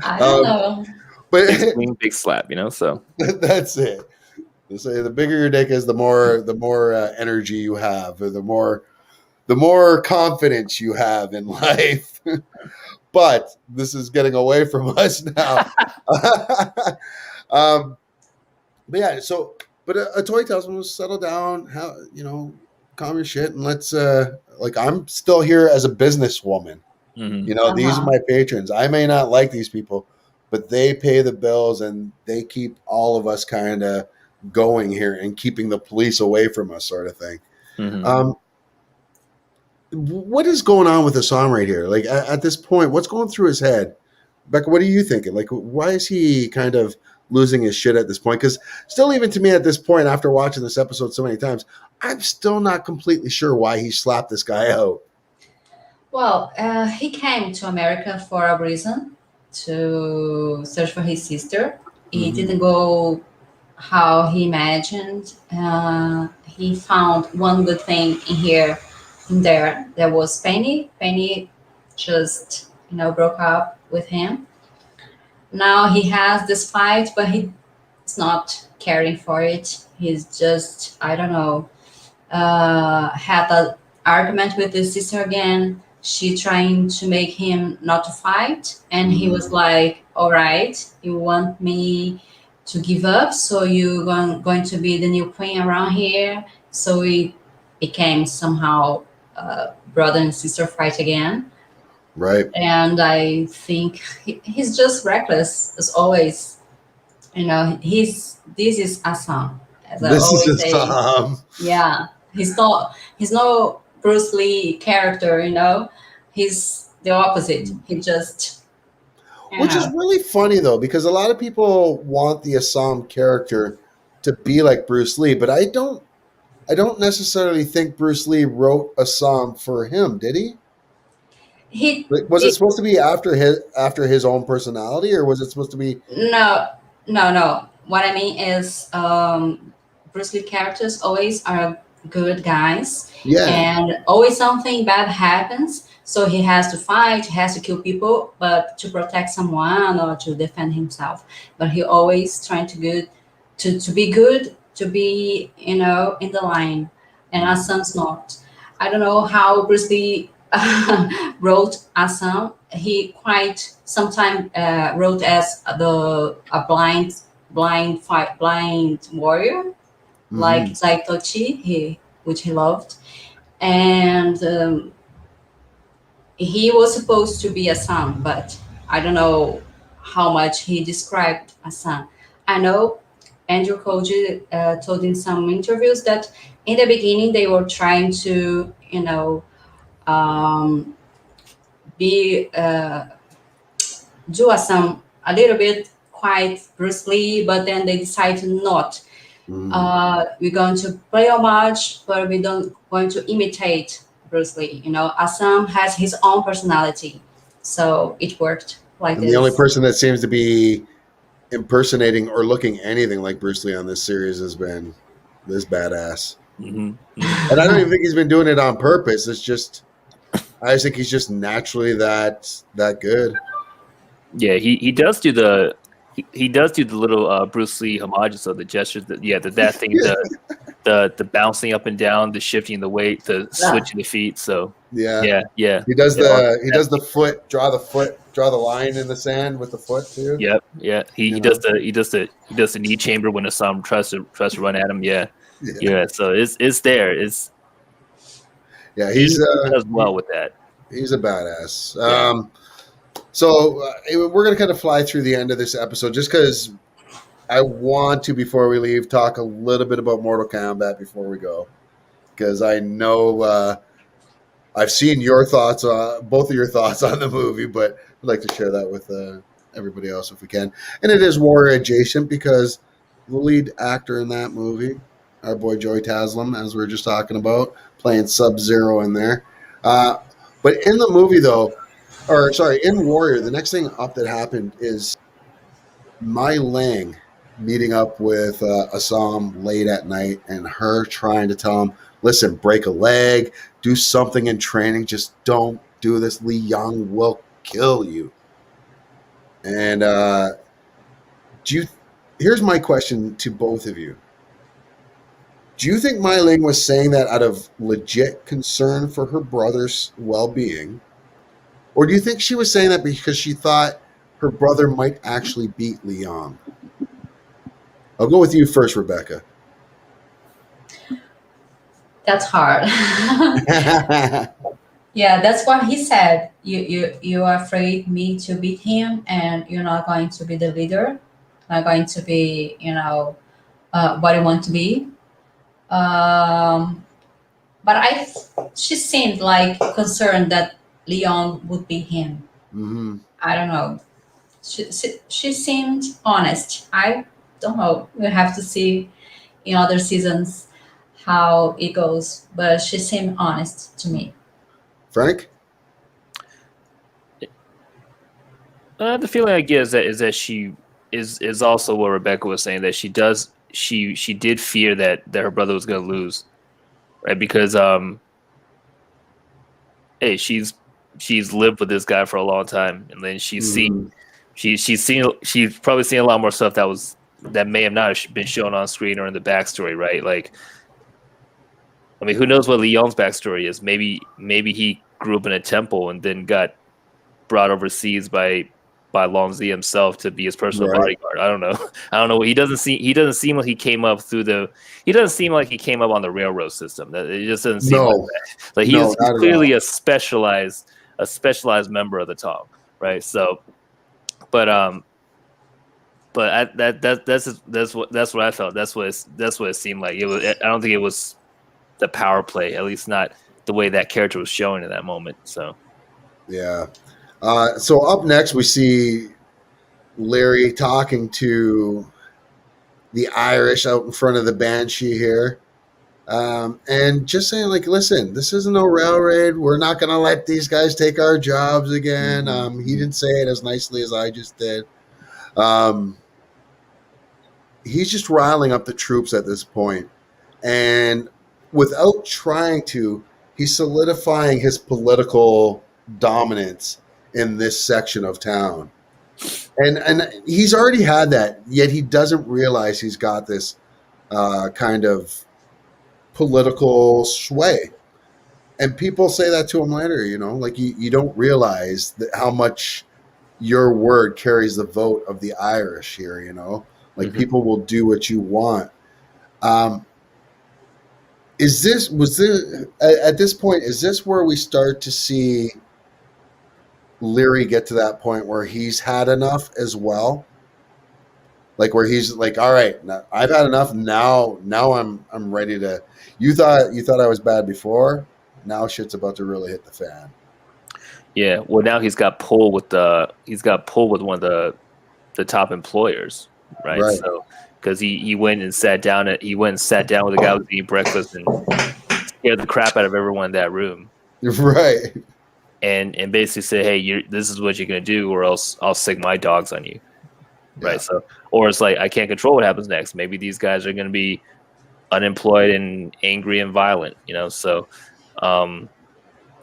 I don't know. But big swing, big slap, so that's it. They say the bigger your dick is, the more energy you have, or the more confidence you have in life. But this is getting away from us now. But yeah, so but a toy tells him to settle down, how calm your shit, and let's like, I'm still here as a businesswoman. Mhm. These are my patrons. I may not like these people, but they pay the bills and they keep all of us kind of going here and keeping the police away from us, sort of thing. Mhm. What is going on with Hassan right here? Like at this point, what's going through his head? Becca, what are you thinking? Like, why is he kind of losing his shit at this point? Because still, even to me at this point, after watching this episode so many times, I'm still not completely sure why he slapped this guy out. Well, he came to America for a reason, to search for his sister. He Mhm. didn't go how he imagined. He found one good thing in there. There was Penny. Penny just, broke up with him. Now he has this fight, but he's not caring for it. He's just, I don't know, had an argument with his sister again. She trying to make him not to fight, and he was like, "All right, you want me to give up, so you're going to be the new queen around here." so it became somehow brother and sister fight again. Right. And I think he's just reckless as always. You know, this is Assam, as I This is always a say. song. Yeah, he's no Bruce Lee character. You know, he's the opposite. He just, you Which is know, really funny though, because a lot of people want the Assam character to be like Bruce Lee, but I don't necessarily think Bruce Lee wrote Assam for him, did he? he, Like, was it he supposed to be after his own personality, or was it supposed to be? no, no. What I mean is, Bruce Lee characters always are good guys, Yeah, and always something bad happens. So he has to fight, he has to kill people, but to protect someone or to defend himself. But he always trying to be good, to be, you know, in the line. And Assam's not. I don't know how Bruce Lee wrote Assam. He quite sometimes wrote as a blind warrior, like hmm Zaitochi, which he loved, and he was supposed to be a son, but I don't know how much he described a son. I know Andrew Koji told in some interviews that in the beginning they were trying to, you know, um, be do a some a little bit quite Bruce Lee, but then they decided not. We're going to play homage, but we don't going to imitate Bruce Lee. You know, Assam has his own personality, so it worked like And the only this. person that seems to be impersonating or looking anything like Bruce Lee on this series has been this badass. Mhm. And I don't even think he's been doing it on purpose. It's just, I just think he's just naturally that good. Yeah, he does do the he does do the little Bruce Lee homages, so the gestures that that thing, the bouncing up and down, the shifting the weight, the switching the feet. So Yeah. yeah. He does It all- the foot, draw the line in the sand with the foot too. Yep, yeah. He, You he know? does the knee chamber when Assam tries to run at him. Yeah, Yeah. yeah. So it's there. Yeah, He he's does well with that. he's a badass. Yeah. So we're gonna kind of fly through the end of this episode just because I want to, before we leave, talk a little bit about Mortal Kombat before we go, because I know I've seen your thoughts, both of your thoughts on the movie, but I'd like to share that with everybody else if we can. And it is Warrior adjacent because the lead actor in that movie, our boy Joey Taslim, as we were just talking about, playing Sub-Zero in there. But in the movie, though, in Warrior, the next thing up that happened is Mai Lang meeting up with Assam late at night and her trying to tell him, listen, break a leg, do something in training, just don't do this. Li Yang will kill you. And here's my question to both of you. Do you think Mai Ling was saying that out of legit concern for her brother's well-being? Or do you think she was saying that because she thought her brother might actually beat Li Yang? I'll go with you first, Rebecca. That's hard. Yeah, that's what he said. You are afraid me to beat him, and you're not going to be the leader, not going to be, you know, what you want to be. Um, but she seemed like concerned that Leon would be him. hmm I don't know. She seemed honest. I don't know. We have to see in other seasons how it goes, but she seemed honest to me. Frank? The feeling I get is that she is also what Rebecca was saying, that she did fear that her brother was going to lose, right? Because hey, she's lived with this guy for a long time, and then she's probably seen a lot more stuff that may have not been shown on screen or in the backstory, right? Like, I mean, who knows what Li Yong's backstory is? Maybe he grew up in a temple and then got brought overseas by by Long Z himself to be his personal Right. bodyguard. I don't know. I don't know. He doesn't seem like he came up through the. He doesn't seem like he came up on the railroad system. It just doesn't seem like No, that. Like no, he's not at clearly all. a specialized member of the Tong, right? So, but that's what I felt. That's what it seemed like. It was. I don't think it was the power play, at least not the way that character was showing in that moment. So Yeah. So up next, we see Larry talking to the Irish out in front of the Banshee here. And just saying, like, listen, this isn't a rail raid. We're not going to let these guys take our jobs again. He didn't say it as nicely as I just did. He's just riling up the troops at this point. And without trying to, he's solidifying his political dominance in this section of town. And he's already had that, yet he doesn't realize he's got this kind of political sway. And people say that to him later, like you don't realize that how much your word carries the vote of the Irish here, like people will do what you want. At this point, is this where we start to see Leary get to that point where he's had enough as well? Like where he's like, all right, now I've had enough. Now I'm ready to. You thought I was bad before. Now shit's about to really hit the fan. yeah, well now he's got pulled with one of the top employers, right? Right. So because he went and sat down with the guy who was eating breakfast and scared the crap out of everyone in that room. Right. And basically said, hey, this is what you're gonna do, or else I'll sick my dogs on you. Right. So, or it's like, I can't control what happens next. Maybe these guys are going to be unemployed and angry and violent, So, and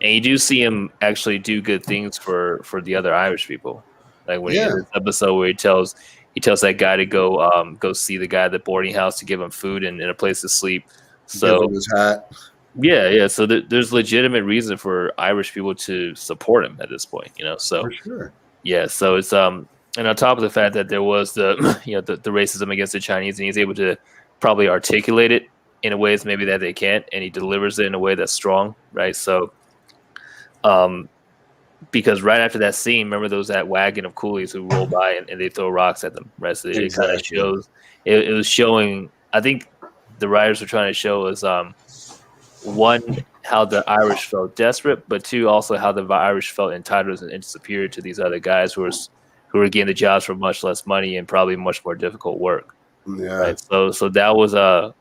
you do see him actually do good things for the other Irish people. Like when in this episode where he tells that guy to go see the guy at the boarding house to give him food and a place to sleep. So his hat. Yeah. So there's legitimate reason for Irish people to support him at this point, So For sure. yeah. So it's and on top of the fact that there was the the racism against the Chinese, and he's able to probably articulate it in a ways maybe that they can't, and he delivers it in a way that's strong, right? So, because right after that scene, remember there was that wagon of coolies who roll by and they throw rocks at them, right? So it kind of shows. It was showing. I think the writers were trying to show us one, how the Irish felt desperate, but two, also how the Irish felt entitled and superior to these other guys who were getting the jobs for much less money and probably much more difficult work. Yeah. Right. So that was a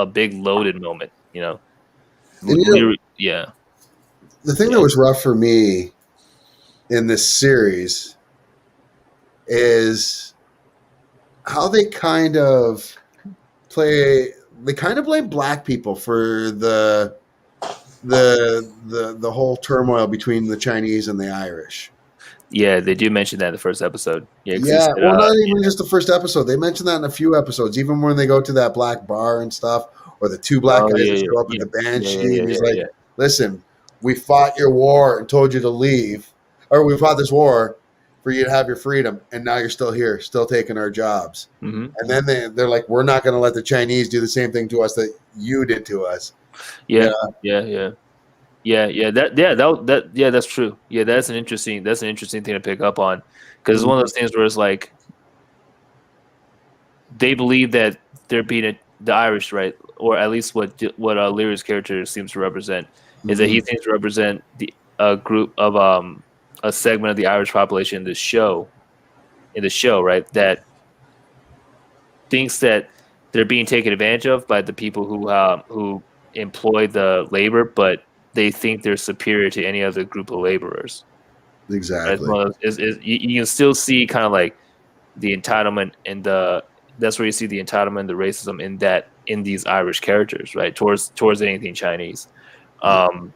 big loaded moment, And, yeah. The thing that was rough for me in this series is how they kind of blame black people for the whole turmoil between the Chinese and the Irish. Yeah, they do mention that in the first episode. Yeah, well, not even just the first episode. They mentioned that in a few episodes, even when they go to that black bar and stuff, or the two black guys that show up at the Banshee. And he's like, listen, we fought your war and told you to leave, or we fought this war for you to have your freedom, and now you're still here, still taking our jobs. Mm-hmm. And then they're like, we're not going to let the Chinese do the same thing to us that you did to us. Yeah. That's true. Yeah, that's an interesting thing to pick up on, because it's one of those things where it's like they believe that they're being the Irish, right? Or at least what Leary's character seems to represent is that he seems to represent a group of a segment of the Irish population in the show, right? That thinks that they're being taken advantage of by the people who employ the labor, but they think they're superior to any other group of laborers. Exactly. Right? You can still see kind of like the entitlement and that's where you see the entitlement and the racism in these Irish characters, right? Towards anything Chinese. And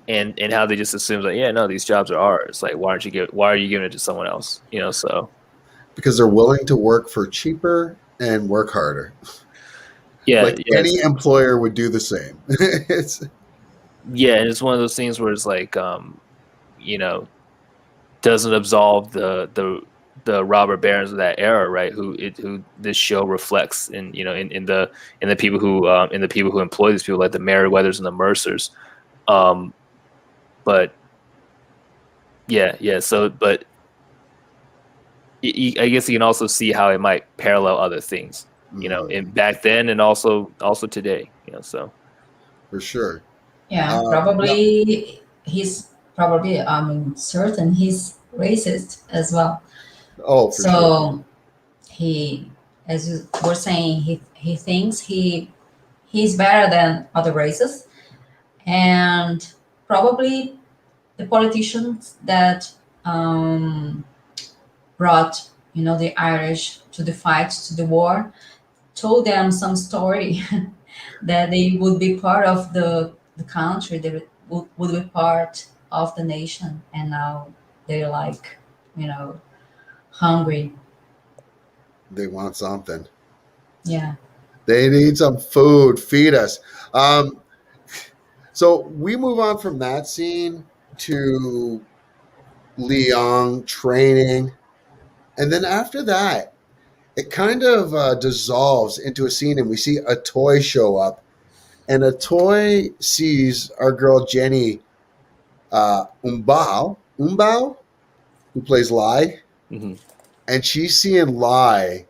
how they just assume like, yeah, no, these jobs are ours. Like, why are you giving it to someone else? So because they're willing to work for cheaper and work harder. Yeah, like any employer would do the same. And it's one of those things where it's like, doesn't absolve the robber barons of that era, right? Who this show reflects in the people who employ these people, like the Merryweathers and the Mercers. But yeah. So, but I guess you can also see how it might parallel other things, in back then and also today, So For sure. Yeah, No, probably he's probably certain he's racist as well. oh, for sure. So he, as you were saying, he thinks he's better than other races, and probably the politicians that brought the Irish to the fight, to the war, told them some story that they would be part of the country, they would be part of the nation, and now they're like, hungry. They want something. Yeah. They need some food. Feed us. So we move on from that scene to Leong training. And then after that, it kind of dissolves into a scene, and we see a toy show up. And a toy sees our girl Jenny Umbao, who plays Lai. Mhm. And she's seeing Lai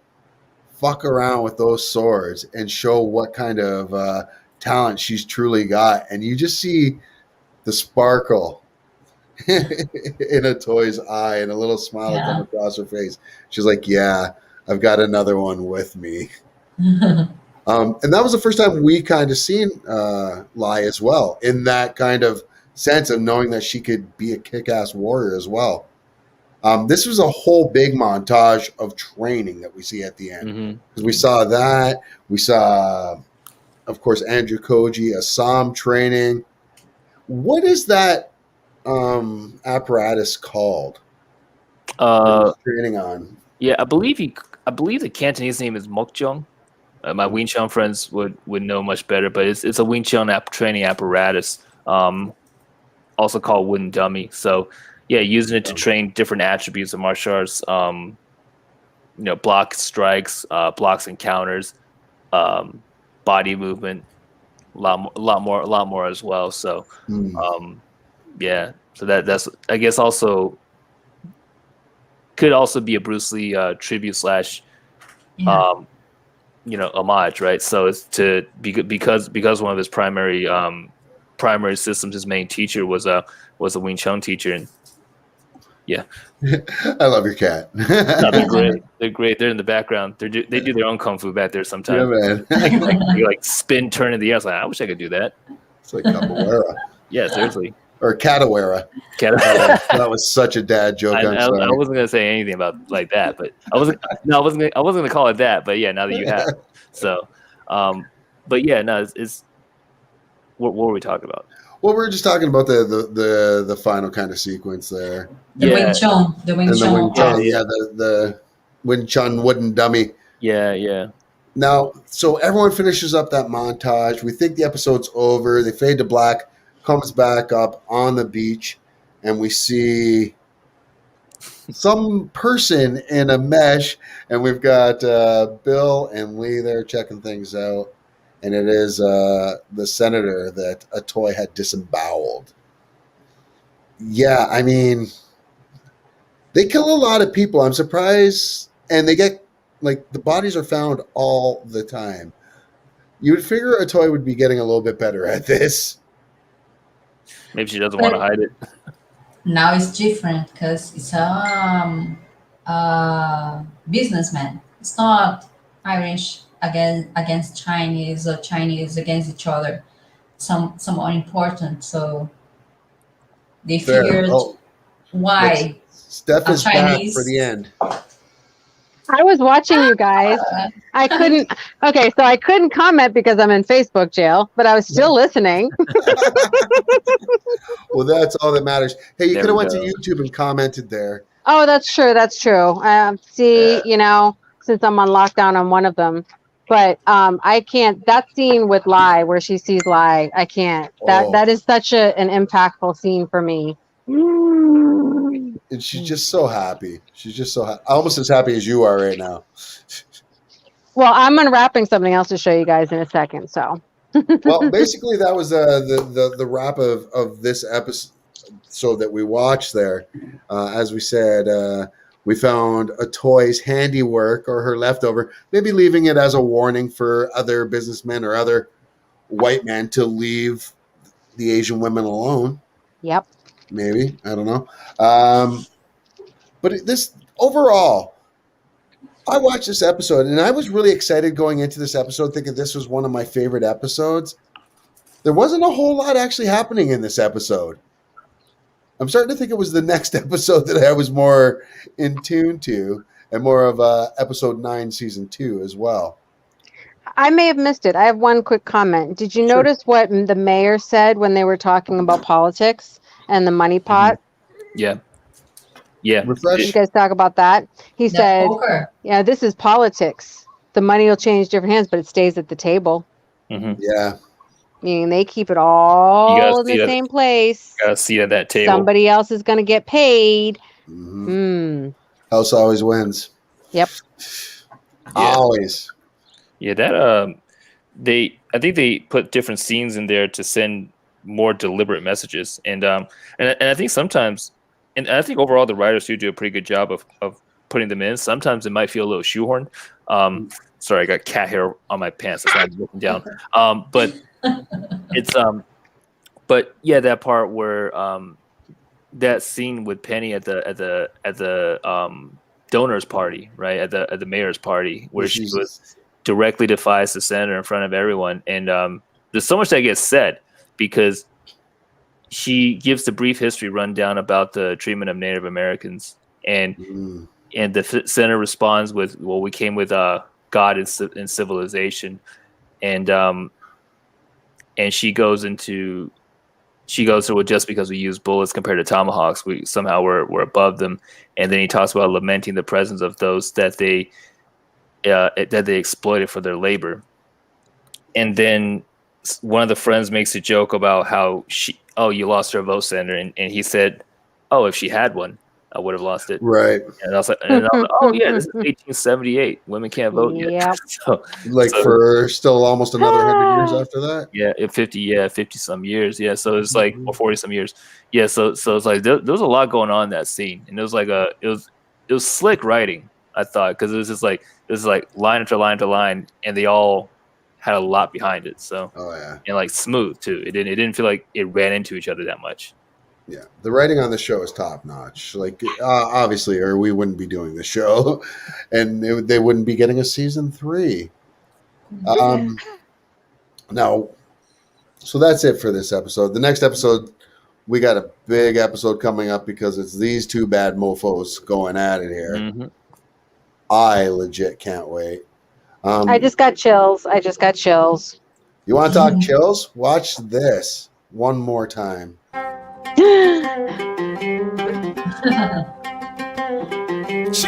fuck around with those swords and show what kind of talent she's truly got. And you just see the sparkle in a toy's eye and a little smile Yeah. come across her face. She's like, yeah, I've got another one with me. And that was the first time we kind of seen Lai as well, in that kind of sense of knowing that she could be a kick-ass warrior as well. This was a whole big montage of training that we see at the end. Because we saw that. We saw, of course, Andrew Koji, Assam training. What is that apparatus called? Training on. Yeah, I believe the Cantonese name is Mokjong. My Wing Chun friends would know much better, but it's a Wing Chun training apparatus, also called wooden dummy. So yeah, using it to train different attributes of martial arts, block strikes, blocks and counters, body movement, a lot more as well. So yeah, so that's, I guess, also could also be a Bruce Lee tribute slash homage, right? So it's because one of his primary systems, his main teacher was a Wing Chun teacher. And yeah, I love your cat. no, they're great. They're great. They're in the background. They do their own kung fu back there sometimes. Yeah, man. like spin, turn in the air. I was like, I wish I could do that. It's like capoeira. Yeah, seriously. Or catawera. That was such a dad joke. I wasn't gonna say anything about like that, but I wasn't gonna call it that. But yeah, now that you have, so, but yeah, no, it's what were we talking about? Well, we were just talking about the final kind of sequence there. The Wing Chun. The Wing Chun. Yeah, the Wing Chun wooden dummy. Yeah. Now, so everyone finishes up that montage. We think the episode's over. They fade to black, comes back up on the beach, and we see some person in a mesh, and we've got Bill and Lee there checking things out. And it is the senator that a toy had disemboweled. Yeah, I mean, they kill a lot of people. I'm surprised. And they get, like, the bodies are found all the time. You would figure a toy would be getting a little bit better at this. Maybe she doesn't want to hide it. Now it's different because it's a businessman. It's not Irish against Chinese or Chinese against each other. Someone important. So they figured why Steph is Chinese back for the end. I was watching you guys. I couldn't. Okay, so I couldn't comment because I'm in Facebook jail, but I was still listening. Well, that's all that matters. Hey, you could have went to YouTube and commented there. Oh, that's true. That's true. See, since I'm on lockdown on one of them, but I can't. That scene with Lai, where she sees Lai, I can't. That is such an impactful scene for me. And she's just so happy. She's just so almost as happy as you are right now. Well, I'm unwrapping something else to show you guys in a second. So, Well, basically, that was the wrap of this episode that we watched there. As we said, we found a toy's handiwork or her leftover, maybe leaving it as a warning for other businessmen or other white men to leave the Asian women alone. yep. Maybe. I don't know. But this overall, I watched this episode and I was really excited going into this episode thinking this was one of my favorite episodes. There wasn't a whole lot actually happening in this episode. I'm starting to think it was the next episode that I was more in tune to and more of episode 9, season 2 as well. I may have missed it. I have one quick comment. Did you notice what the mayor said when they were talking about politics and the money pot? Yeah. Yeah. Refresh. Did you guys talk about that? He said, poker. yeah, this is politics. The money will change different hands, but it stays at the table. Mm-hmm. Yeah. Meaning they keep it all in the see same place. Got a seat at that table. Somebody else is going to get paid. Mm-hmm. House always wins. Yep. Always. Yeah, that I think they put different scenes in there to send more deliberate messages, and I think sometimes, and I think overall the writers do a pretty good job of putting them in. Sometimes it might feel a little shoehorned. Sorry, I got cat hair on my pants. That's why I'm looking down. But it's but yeah, that part where that scene with Penny at the donors party, right, at the mayor's party, where she was directly defies the senator in front of everyone, and there's so much that gets said because she gives the brief history rundown about the treatment of Native Americans, and the senator responds with, "Well, we came with God and civilization," and she goes to, well, just because we use bullets compared to tomahawks, we somehow we're above them. And then he talks about lamenting the presence of those that they exploited for their labor. And then one of the friends makes a joke about how you lost her vote, Senator, and he said, "Oh, if she had one, I would have lost it." Right. And I was like, "Oh yeah, this is 1878. Women can't vote yet." Yep. For still almost another 100 years after that. Yeah, 50 some years. Yeah, so it's like, or 40 some years. Yeah, so it's like there was a lot going on in that scene, and it was like it was slick writing, I thought, because it was just like line after line after line, and they all had a lot behind it. So and like smooth too. It didn't feel like it ran into each other that much. Yeah, the writing on the show is top notch. Like obviously, or we wouldn't be doing the show, and they wouldn't be getting a season 3. Now, so that's it for this episode. The next episode, we got a big episode coming up because it's these two bad mofos going at it here. Mm-hmm. I legit can't wait. I just got chills. You want to talk chills? Watch this one more time. To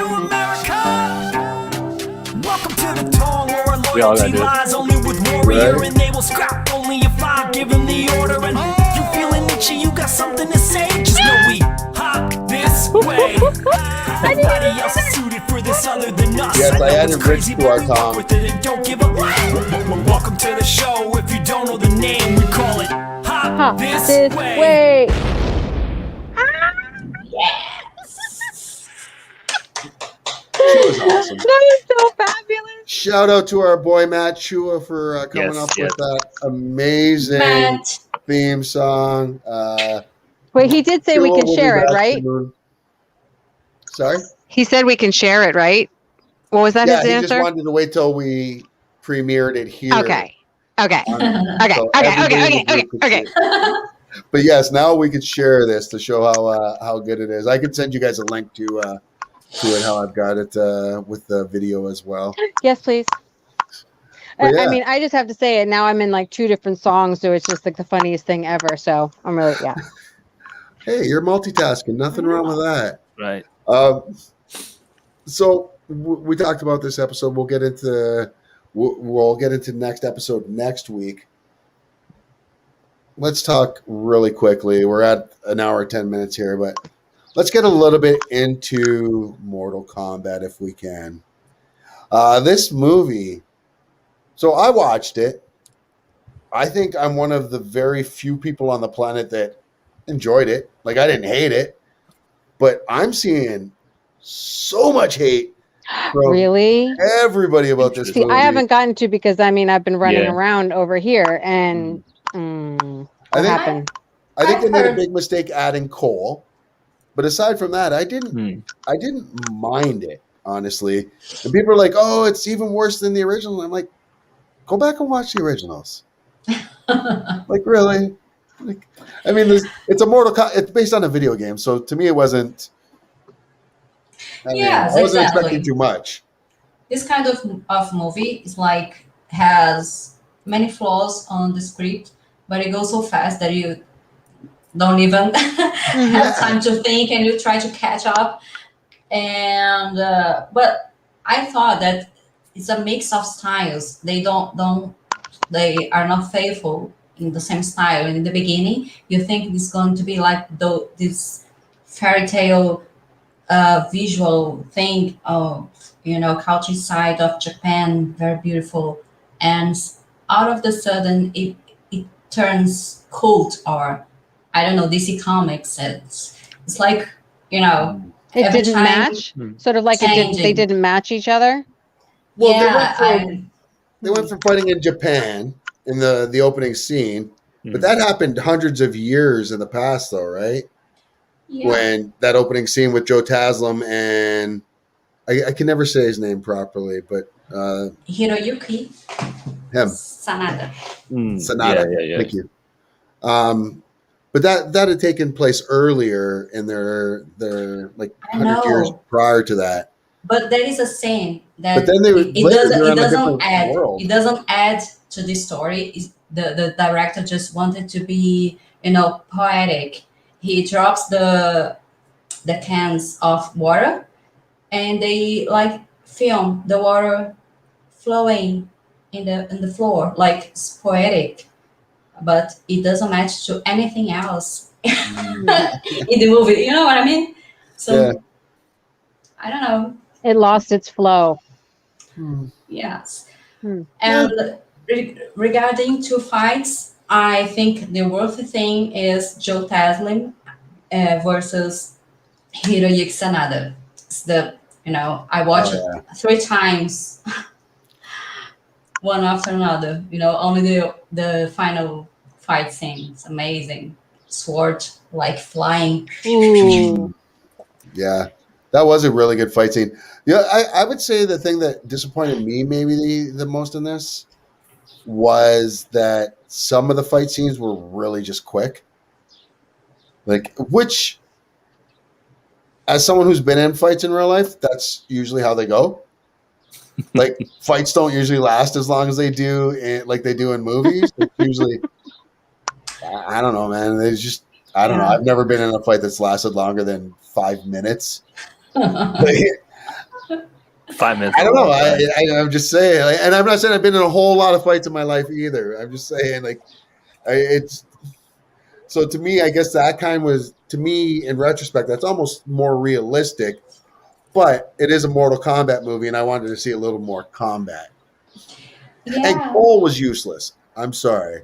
America, welcome to the tall war. We all gotta Loyalty do it. lies only with warrior, Right. and they will scrap only if I give them the order. And you feeling itchy, you got something to say? Just know we hop this way. Nobody else is suited for this other than us. Yes, I know added it's crazy, Rich to our but we rock Tom. with it and don't give up. Welcome to the show. If you don't know the name, we call it Hop This Way. She was awesome. That is so fabulous. Shout out to our boy Matt Chua for coming up with that amazing Matt. theme song. Wait, he did say we Chua can will be share it, back right? soon. Sorry? He said we can share it, right? What was that Yeah, his he answer? just wanted to wait till we premiered it here. Okay. So everybody in the group could see it. But yes, now we could share this to show how good it is. I could send you guys a link to it, how I've got it with the video as well. Yes, please. But yeah. I mean, I just have to say it. Now I'm in like 2 different songs, so it's just like the funniest thing ever. So I'm really, yeah. Hey, you're multitasking. Nothing wrong with that. Right. So we talked about this episode. We'll get into next episode next week. Let's talk really quickly. We're at an hour 10 minutes here, but let's get a little bit into Mortal Kombat if we can. This movie, so I watched it. I think I'm one of the very few people on the planet that enjoyed it. Like, I didn't hate it, but I'm seeing so much hate from Really? everybody about this See, movie. I haven't gotten to because I mean I've been running Yeah. around over here, and I what think- happened? I think I've they made a heard- big mistake adding Cole, but aside from that, I didn't Hmm. mind it, honestly. And people are like, "Oh, it's even worse than the original." I'm like, go back and watch the originals. Like, really? Like, I mean, it's a it's based on a video game, so to me, it wasn't. Yes, I wasn't exactly. expecting too much. This kind of movie is like has many flaws on the script, but it goes so fast that you don't even have time to think, and you try to catch up. And but I thought that it's a mix of styles. They are not faithful in the same style. In the beginning, you think it's going to be like this fairy tale visual thing of countryside of Japan, very beautiful, and out of the sudden it turns cult, or I don't know, DC Comics. It's like It every didn't time match. Sort of like it didn't. They changing. didn't match each other. Well, Yeah, they went from fighting in Japan in the opening scene, but that happened hundreds of years in the past, though, right? yeah. When that opening scene with Joe Taslim and I can never say his name properly, but Hiroyuki him, Sanada. Sonata. Yeah. Thank you. But that had taken place earlier in their like I 100 years know. prior to that. But there is a scene that But then they it later doesn't they're it on a doesn't different add world. it doesn't add to the story. The director just wanted to be poetic. He drops the cans of water, and they like film the water flowing in the floor, like it's poetic, but it doesn't match to anything else in the movie. You know what I mean? So Yeah. I don't know. It lost its flow. Yes. Hmm. And regarding two fights, I think the worthy thing is Joe Taslim versus Hiroyuki Sanada. It's I watched it 3 times, one after another. Only the final fight scene. It's amazing. Sword like flying. Ooh. Yeah, that was a really good fight scene. Yeah, I would say the thing that disappointed me maybe the most in this was that some of the fight scenes were really just quick. Like, which, as someone who's been in fights in real life, that's usually how they go. Like, fights don't usually last as long as they do like they do in movies. It's usually, I don't know, man. They just, I don't know. I've never been in a fight that's lasted longer than 5 minutes. Like, 5 minutes. I don't know. I'm just saying, like, and I'm not saying I've been in a whole lot of fights in my life either. I'm just saying, like, it's so to me. I guess that kind was, to me, in retrospect, that's almost more realistic. But it is a Mortal Kombat movie, and I wanted to see a little more combat. And Yeah. Cole was useless. I'm sorry.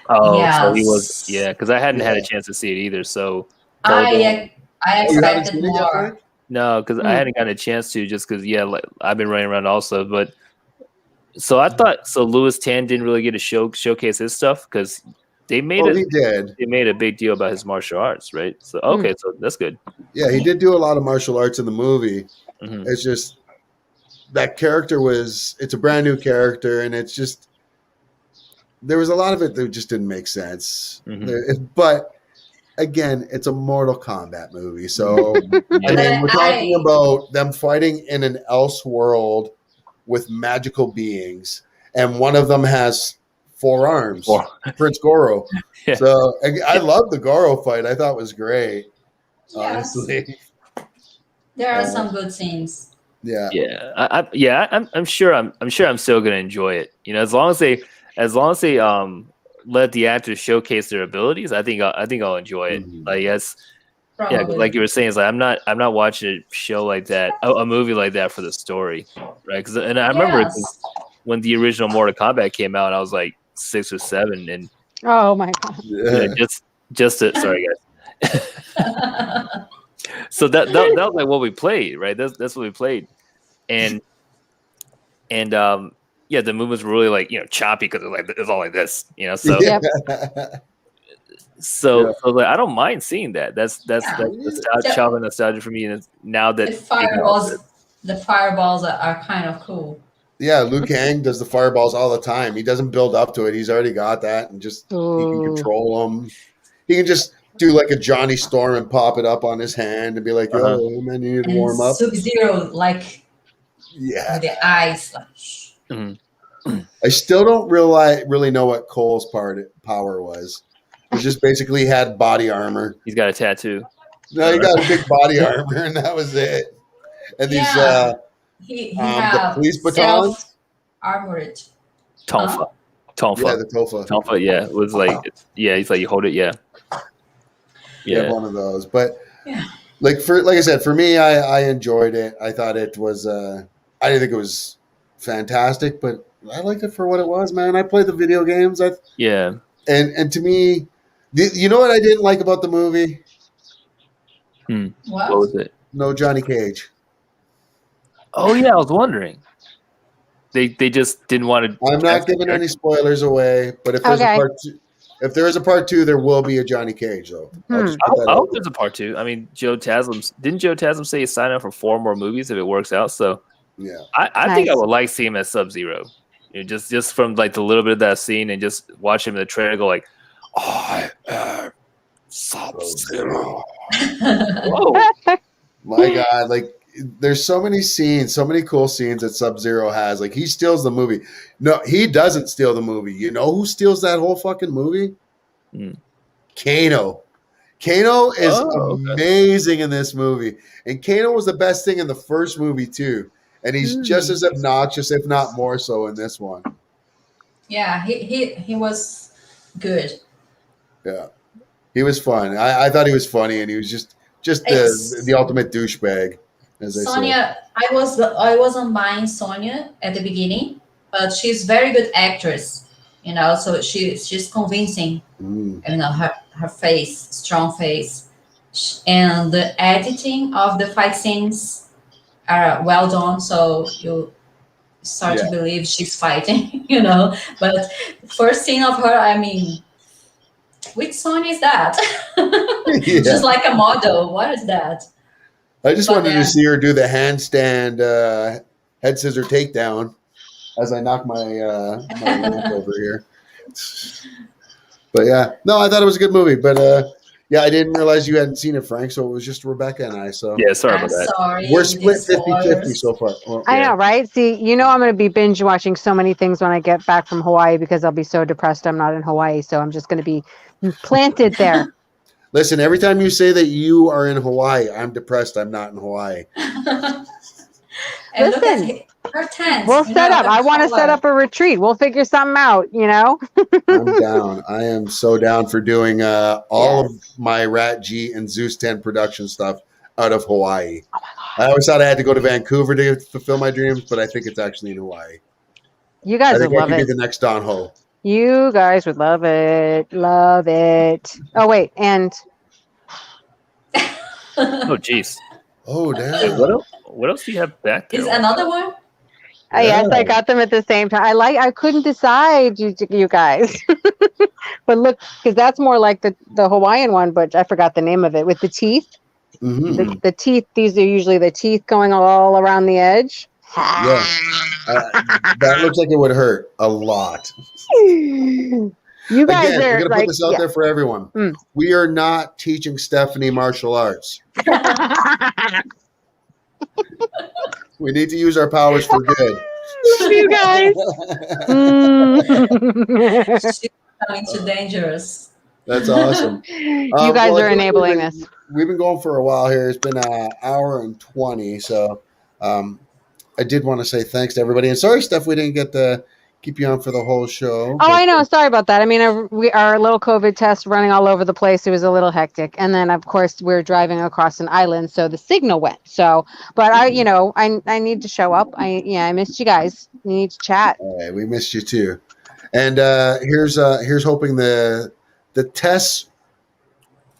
Oh, Yes. so he was, because I hadn't had a Yeah. chance to see it either. So I Oh, you haven't expected seen it yet, more. Frank? no, because I hadn't gotten a chance to, just because like, I've been running around also. But so I thought Louis Tan didn't really get to showcase his stuff because they made Oh, he did. they made a big deal about his martial arts, right? So okay, so that's good. Yeah, he did do a lot of martial arts in the movie. Mhm. It's just that character it's a brand new character, and it's just there was a lot of it that just didn't make sense. But again, it's a Mortal Kombat movie, so I mean, we're talking about them fighting in an else world with magical beings, and one of them has 4 arms, Prince Goro. Yeah. So I love the Goro fight. I thought it was great. Yes. Honestly, There are some good scenes. yeah. I'm sure I'm still gonna enjoy it. As long as they let the actors showcase their abilities, I think I'll enjoy it. Mhm. Like, yes, Yeah, 'cause Probably. like you were saying, it's like I'm not watching a show like that, a movie like that for the story, right? And I remember Yes. when the original Mortal Kombat came out, I was like 6 or 7, and Oh my god. you know, just to, sorry guys. So that was like what we played, right? That's what we played, and yeah, the movements were really like choppy because it's all like this, So Yeah. so like I don't mind seeing that. That's nostalgia, childhood nostalgia for me. And now that The fireballs are kind of cool. Yeah, Liu Kang does the fireballs all the time. He doesn't build up to it. He's already got that, and just he can Ooh. control them. He can just do like a Johnny Storm and pop it up on his hand and be like, "Yo, man, you need to warm up." Sub-Zero, like Yeah, with the eyes. Like, I still don't really know what Cole's power was. He just basically had body armor. he's got a tattoo. No, he got a big body armor, and that was it. And these he the have police batons. armored. Tonfa. Yeah, the Tofa. Tonfa, yeah. It was like he's like you hold it, yeah. Yeah, one of those. But Yeah. like I said, for me, I enjoyed it. I thought it was I didn't think it was fantastic, but I liked it for what it was, man. I played the video games. Yeah. And to me, you know what I didn't like about the movie? What was it? No Johnny Cage. Oh yeah, I was wondering. They just didn't want to. I'm not giving any spoilers away, but if there's if there is a part 2, there will be a Johnny Cage though. I hope there's a part 2. I mean, Joe Taslim say he's signing up for 4 more movies if it works out? So yeah, I think I would like seeing him as Sub-Zero. Just from like the little bit of that scene and just watch him in the trailer go like, I am Sub-Zero. Whoa. My God, like there's so many scenes, so many cool scenes that Sub-Zero has. Like he steals the movie. No, he doesn't steal the movie. You know who steals that whole fucking movie? Kano. Kano is amazing in this movie. And Kano was the best thing in the first movie too. And he's just as obnoxious, if not more so, in this one. Yeah, he was good. Yeah. He was fun. I thought he was funny, and he was just the ultimate douchebag. As Sonya, I wasn't buying Sonya at the beginning, but she's very good actress, so she's convincing. Her face, strong face, and the editing of the fight scenes are well done, so you start to believe she's fighting, But first scene of her, I mean, which Sonya is that? Just like a model. What is that? I just wanted to see her do the handstand head scissor takedown as I knock my lamp over here. But yeah, no, I thought it was a good movie. But yeah, I didn't realize you hadn't seen it, Frank. So it was just Rebecca and I. So yeah, sorry about that. Sorry, we're split 50-50 so far. Well, I know, right? See, I'm going to be binge watching so many things when I get back from Hawaii because I'll be so depressed I'm not in Hawaii. So I'm just going to be planted there. Listen, every time you say that you are in Hawaii, I'm depressed. I'm not in Hawaii. Listen, her tent. We'll set up. I want to set up a retreat. We'll figure something out, I'm down. I am so down for doing all of my Rat G and Zeus 10 production stuff out of Hawaii. Oh my God. I always thought I had to go to Vancouver to fulfill my dreams, but I think it's actually in Hawaii. You guys would love it. I could be the next Don Ho. You guys would love it. Love it. Oh, wait. And. Oh, jeez. Oh, damn. What else do you have back there? Is another one? Yes, I got them at the same time. I couldn't decide, you guys. But look, because that's more like the Hawaiian one, but I forgot the name of it, with the teeth. Mm-hmm. The teeth, these are usually the teeth going all around the edge. Yeah. That looks like it would hurt a lot. You guys Again, are we're going to put this out there for everyone. We are not teaching Stephanie martial arts. We need to use our powers for good. You guys. She's coming too dangerous. That's awesome. You guys are enabling this. We've been going for a while here. It's been an hour and 20. So I did want to say thanks to everybody. And sorry, Steph, we didn't get to keep you on for the whole show. Oh, I know. Sorry about that. I mean, our little COVID test running all over the place. It was a little hectic, and then of course we're driving across an island, so the signal went. So, but I need to show up. I missed you guys. We need to chat. All right, we missed you too. And here's hoping the tests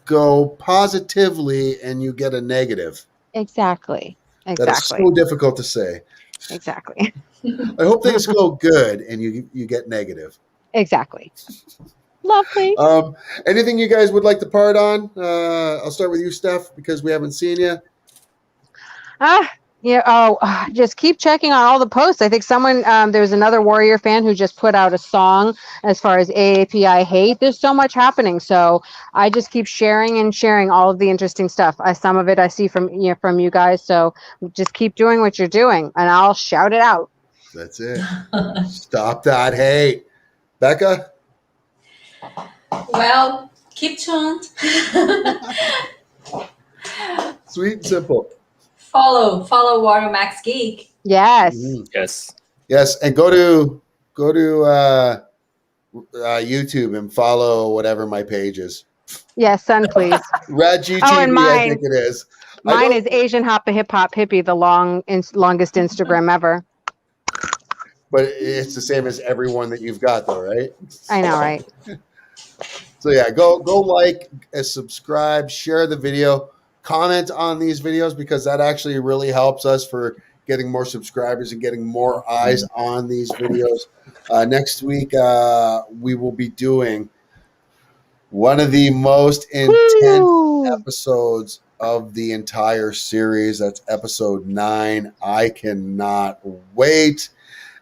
go positively and you get a negative. Exactly. That is so difficult to say. Exactly. I hope things go good and you get negative. Exactly. Lovely. Anything you guys would like to part on? I'll start with you, Steph, because we haven't seen you. Just keep checking on all the posts. I think there was another Warrior fan who just put out a song as far as AAPI hate. There's so much happening. So I just keep sharing all of the interesting stuff. Some of it I see from you guys. So just keep doing what you're doing and I'll shout it out. That's it. Stop that hate. Becca? Well, keep tuned. Sweet and simple. Follow Warrior Max Geek. Yes. Yes. And go to YouTube and follow whatever my page is. Yes, son, please. Rad GTV, and mine. I think it is. Mine is Asian Hop Hip Hop Hippie, the longest Instagram ever. But it's the same as everyone that you've got, though, right? I know, right? So yeah, go like, subscribe, share the video, comment on these videos because that actually really helps us for getting more subscribers and getting more eyes on these videos. Next week, we will be doing one of the most intense episodes of the entire series. That's episode 9. I cannot wait.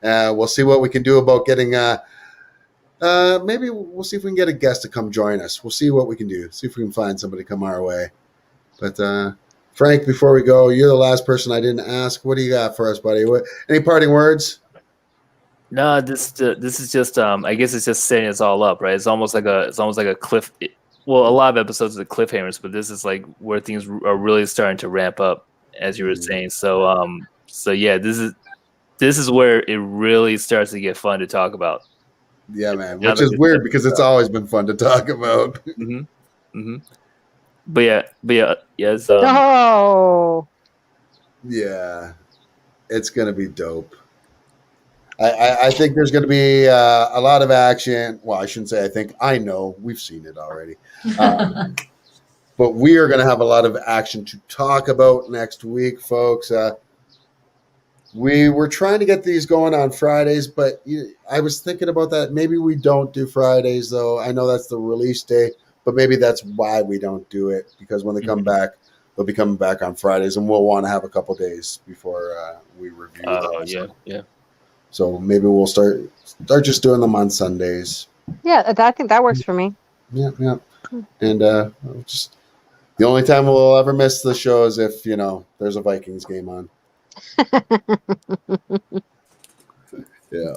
We'll see what we can do about getting maybe we'll see if we can get a guest to come join us. We'll see what we can do. See if we can find somebody to come our way. But Frank, before we go, you're the last person I didn't ask. What do you got for us, buddy? Any parting words? No, this is just I guess it's just setting us all up, right? It's almost like a cliff. Well, a lot of episodes are cliffhangers, but this is like where things are really starting to ramp up, as you were saying. So yeah, this is where it really starts to get fun to talk about. Yeah, man. Which is weird because it's always been fun to talk about. But yeah. Yeah, it's gonna be dope. I think there's going to be a lot of action. Well, I shouldn't say I think. I know. We've seen it already. But we are going to have a lot of action to talk about next week, folks. We were trying to get these going on Fridays, but I was thinking about that. Maybe we don't do Fridays, though. I know that's the release day, but maybe that's why we don't do it, because when they come back, they'll be coming back on Fridays, and we'll want to have a couple days before we review those. Yeah. So maybe we'll start just doing them on Sundays. Yeah, that works for me. Yeah. And just the only time we'll ever miss the show is if there's a Vikings game on. Yeah,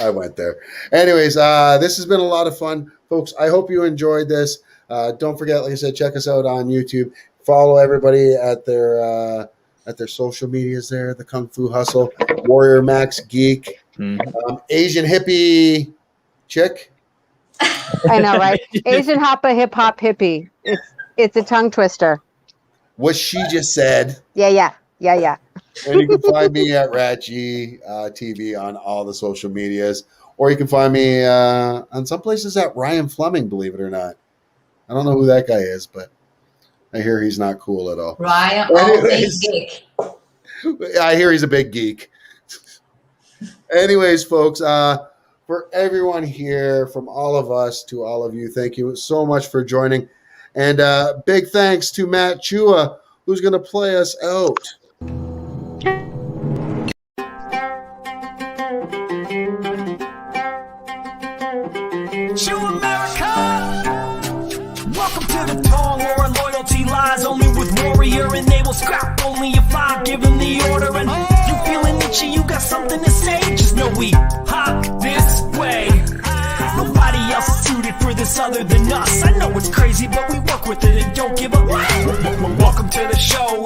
I went there. Anyways, this has been a lot of fun, folks. I hope you enjoyed this. Don't forget, like I said, check us out on YouTube. Follow everybody at their social medias there, the Kung Fu Hustle, Warrior Max Geek, Asian Hippie Chick. I know, right? Asian Hip Hop Hippie. It's a tongue twister. What she just said. Yeah. And you can find me at RatG TV on all the social medias, or you can find me on some places at Ryan Fleming, believe it or not. I don't know who that guy is, but I hear he's not cool at all. Ryan, big geek. I hear he's a big geek. Anyways, folks, for everyone here, from all of us to all of you, thank you so much for joining. And big thanks to Matt Chua, who's going to play us out. To America! Welcome to the throne where our loyalty lies only with Warrior, and they will scrap only if I give them the order. And you feeling itchy, you got something to say, just know we hop this way. Nobody else is suited for this other than us. I know it's crazy, but we work with it and don't give up. Welcome to the show.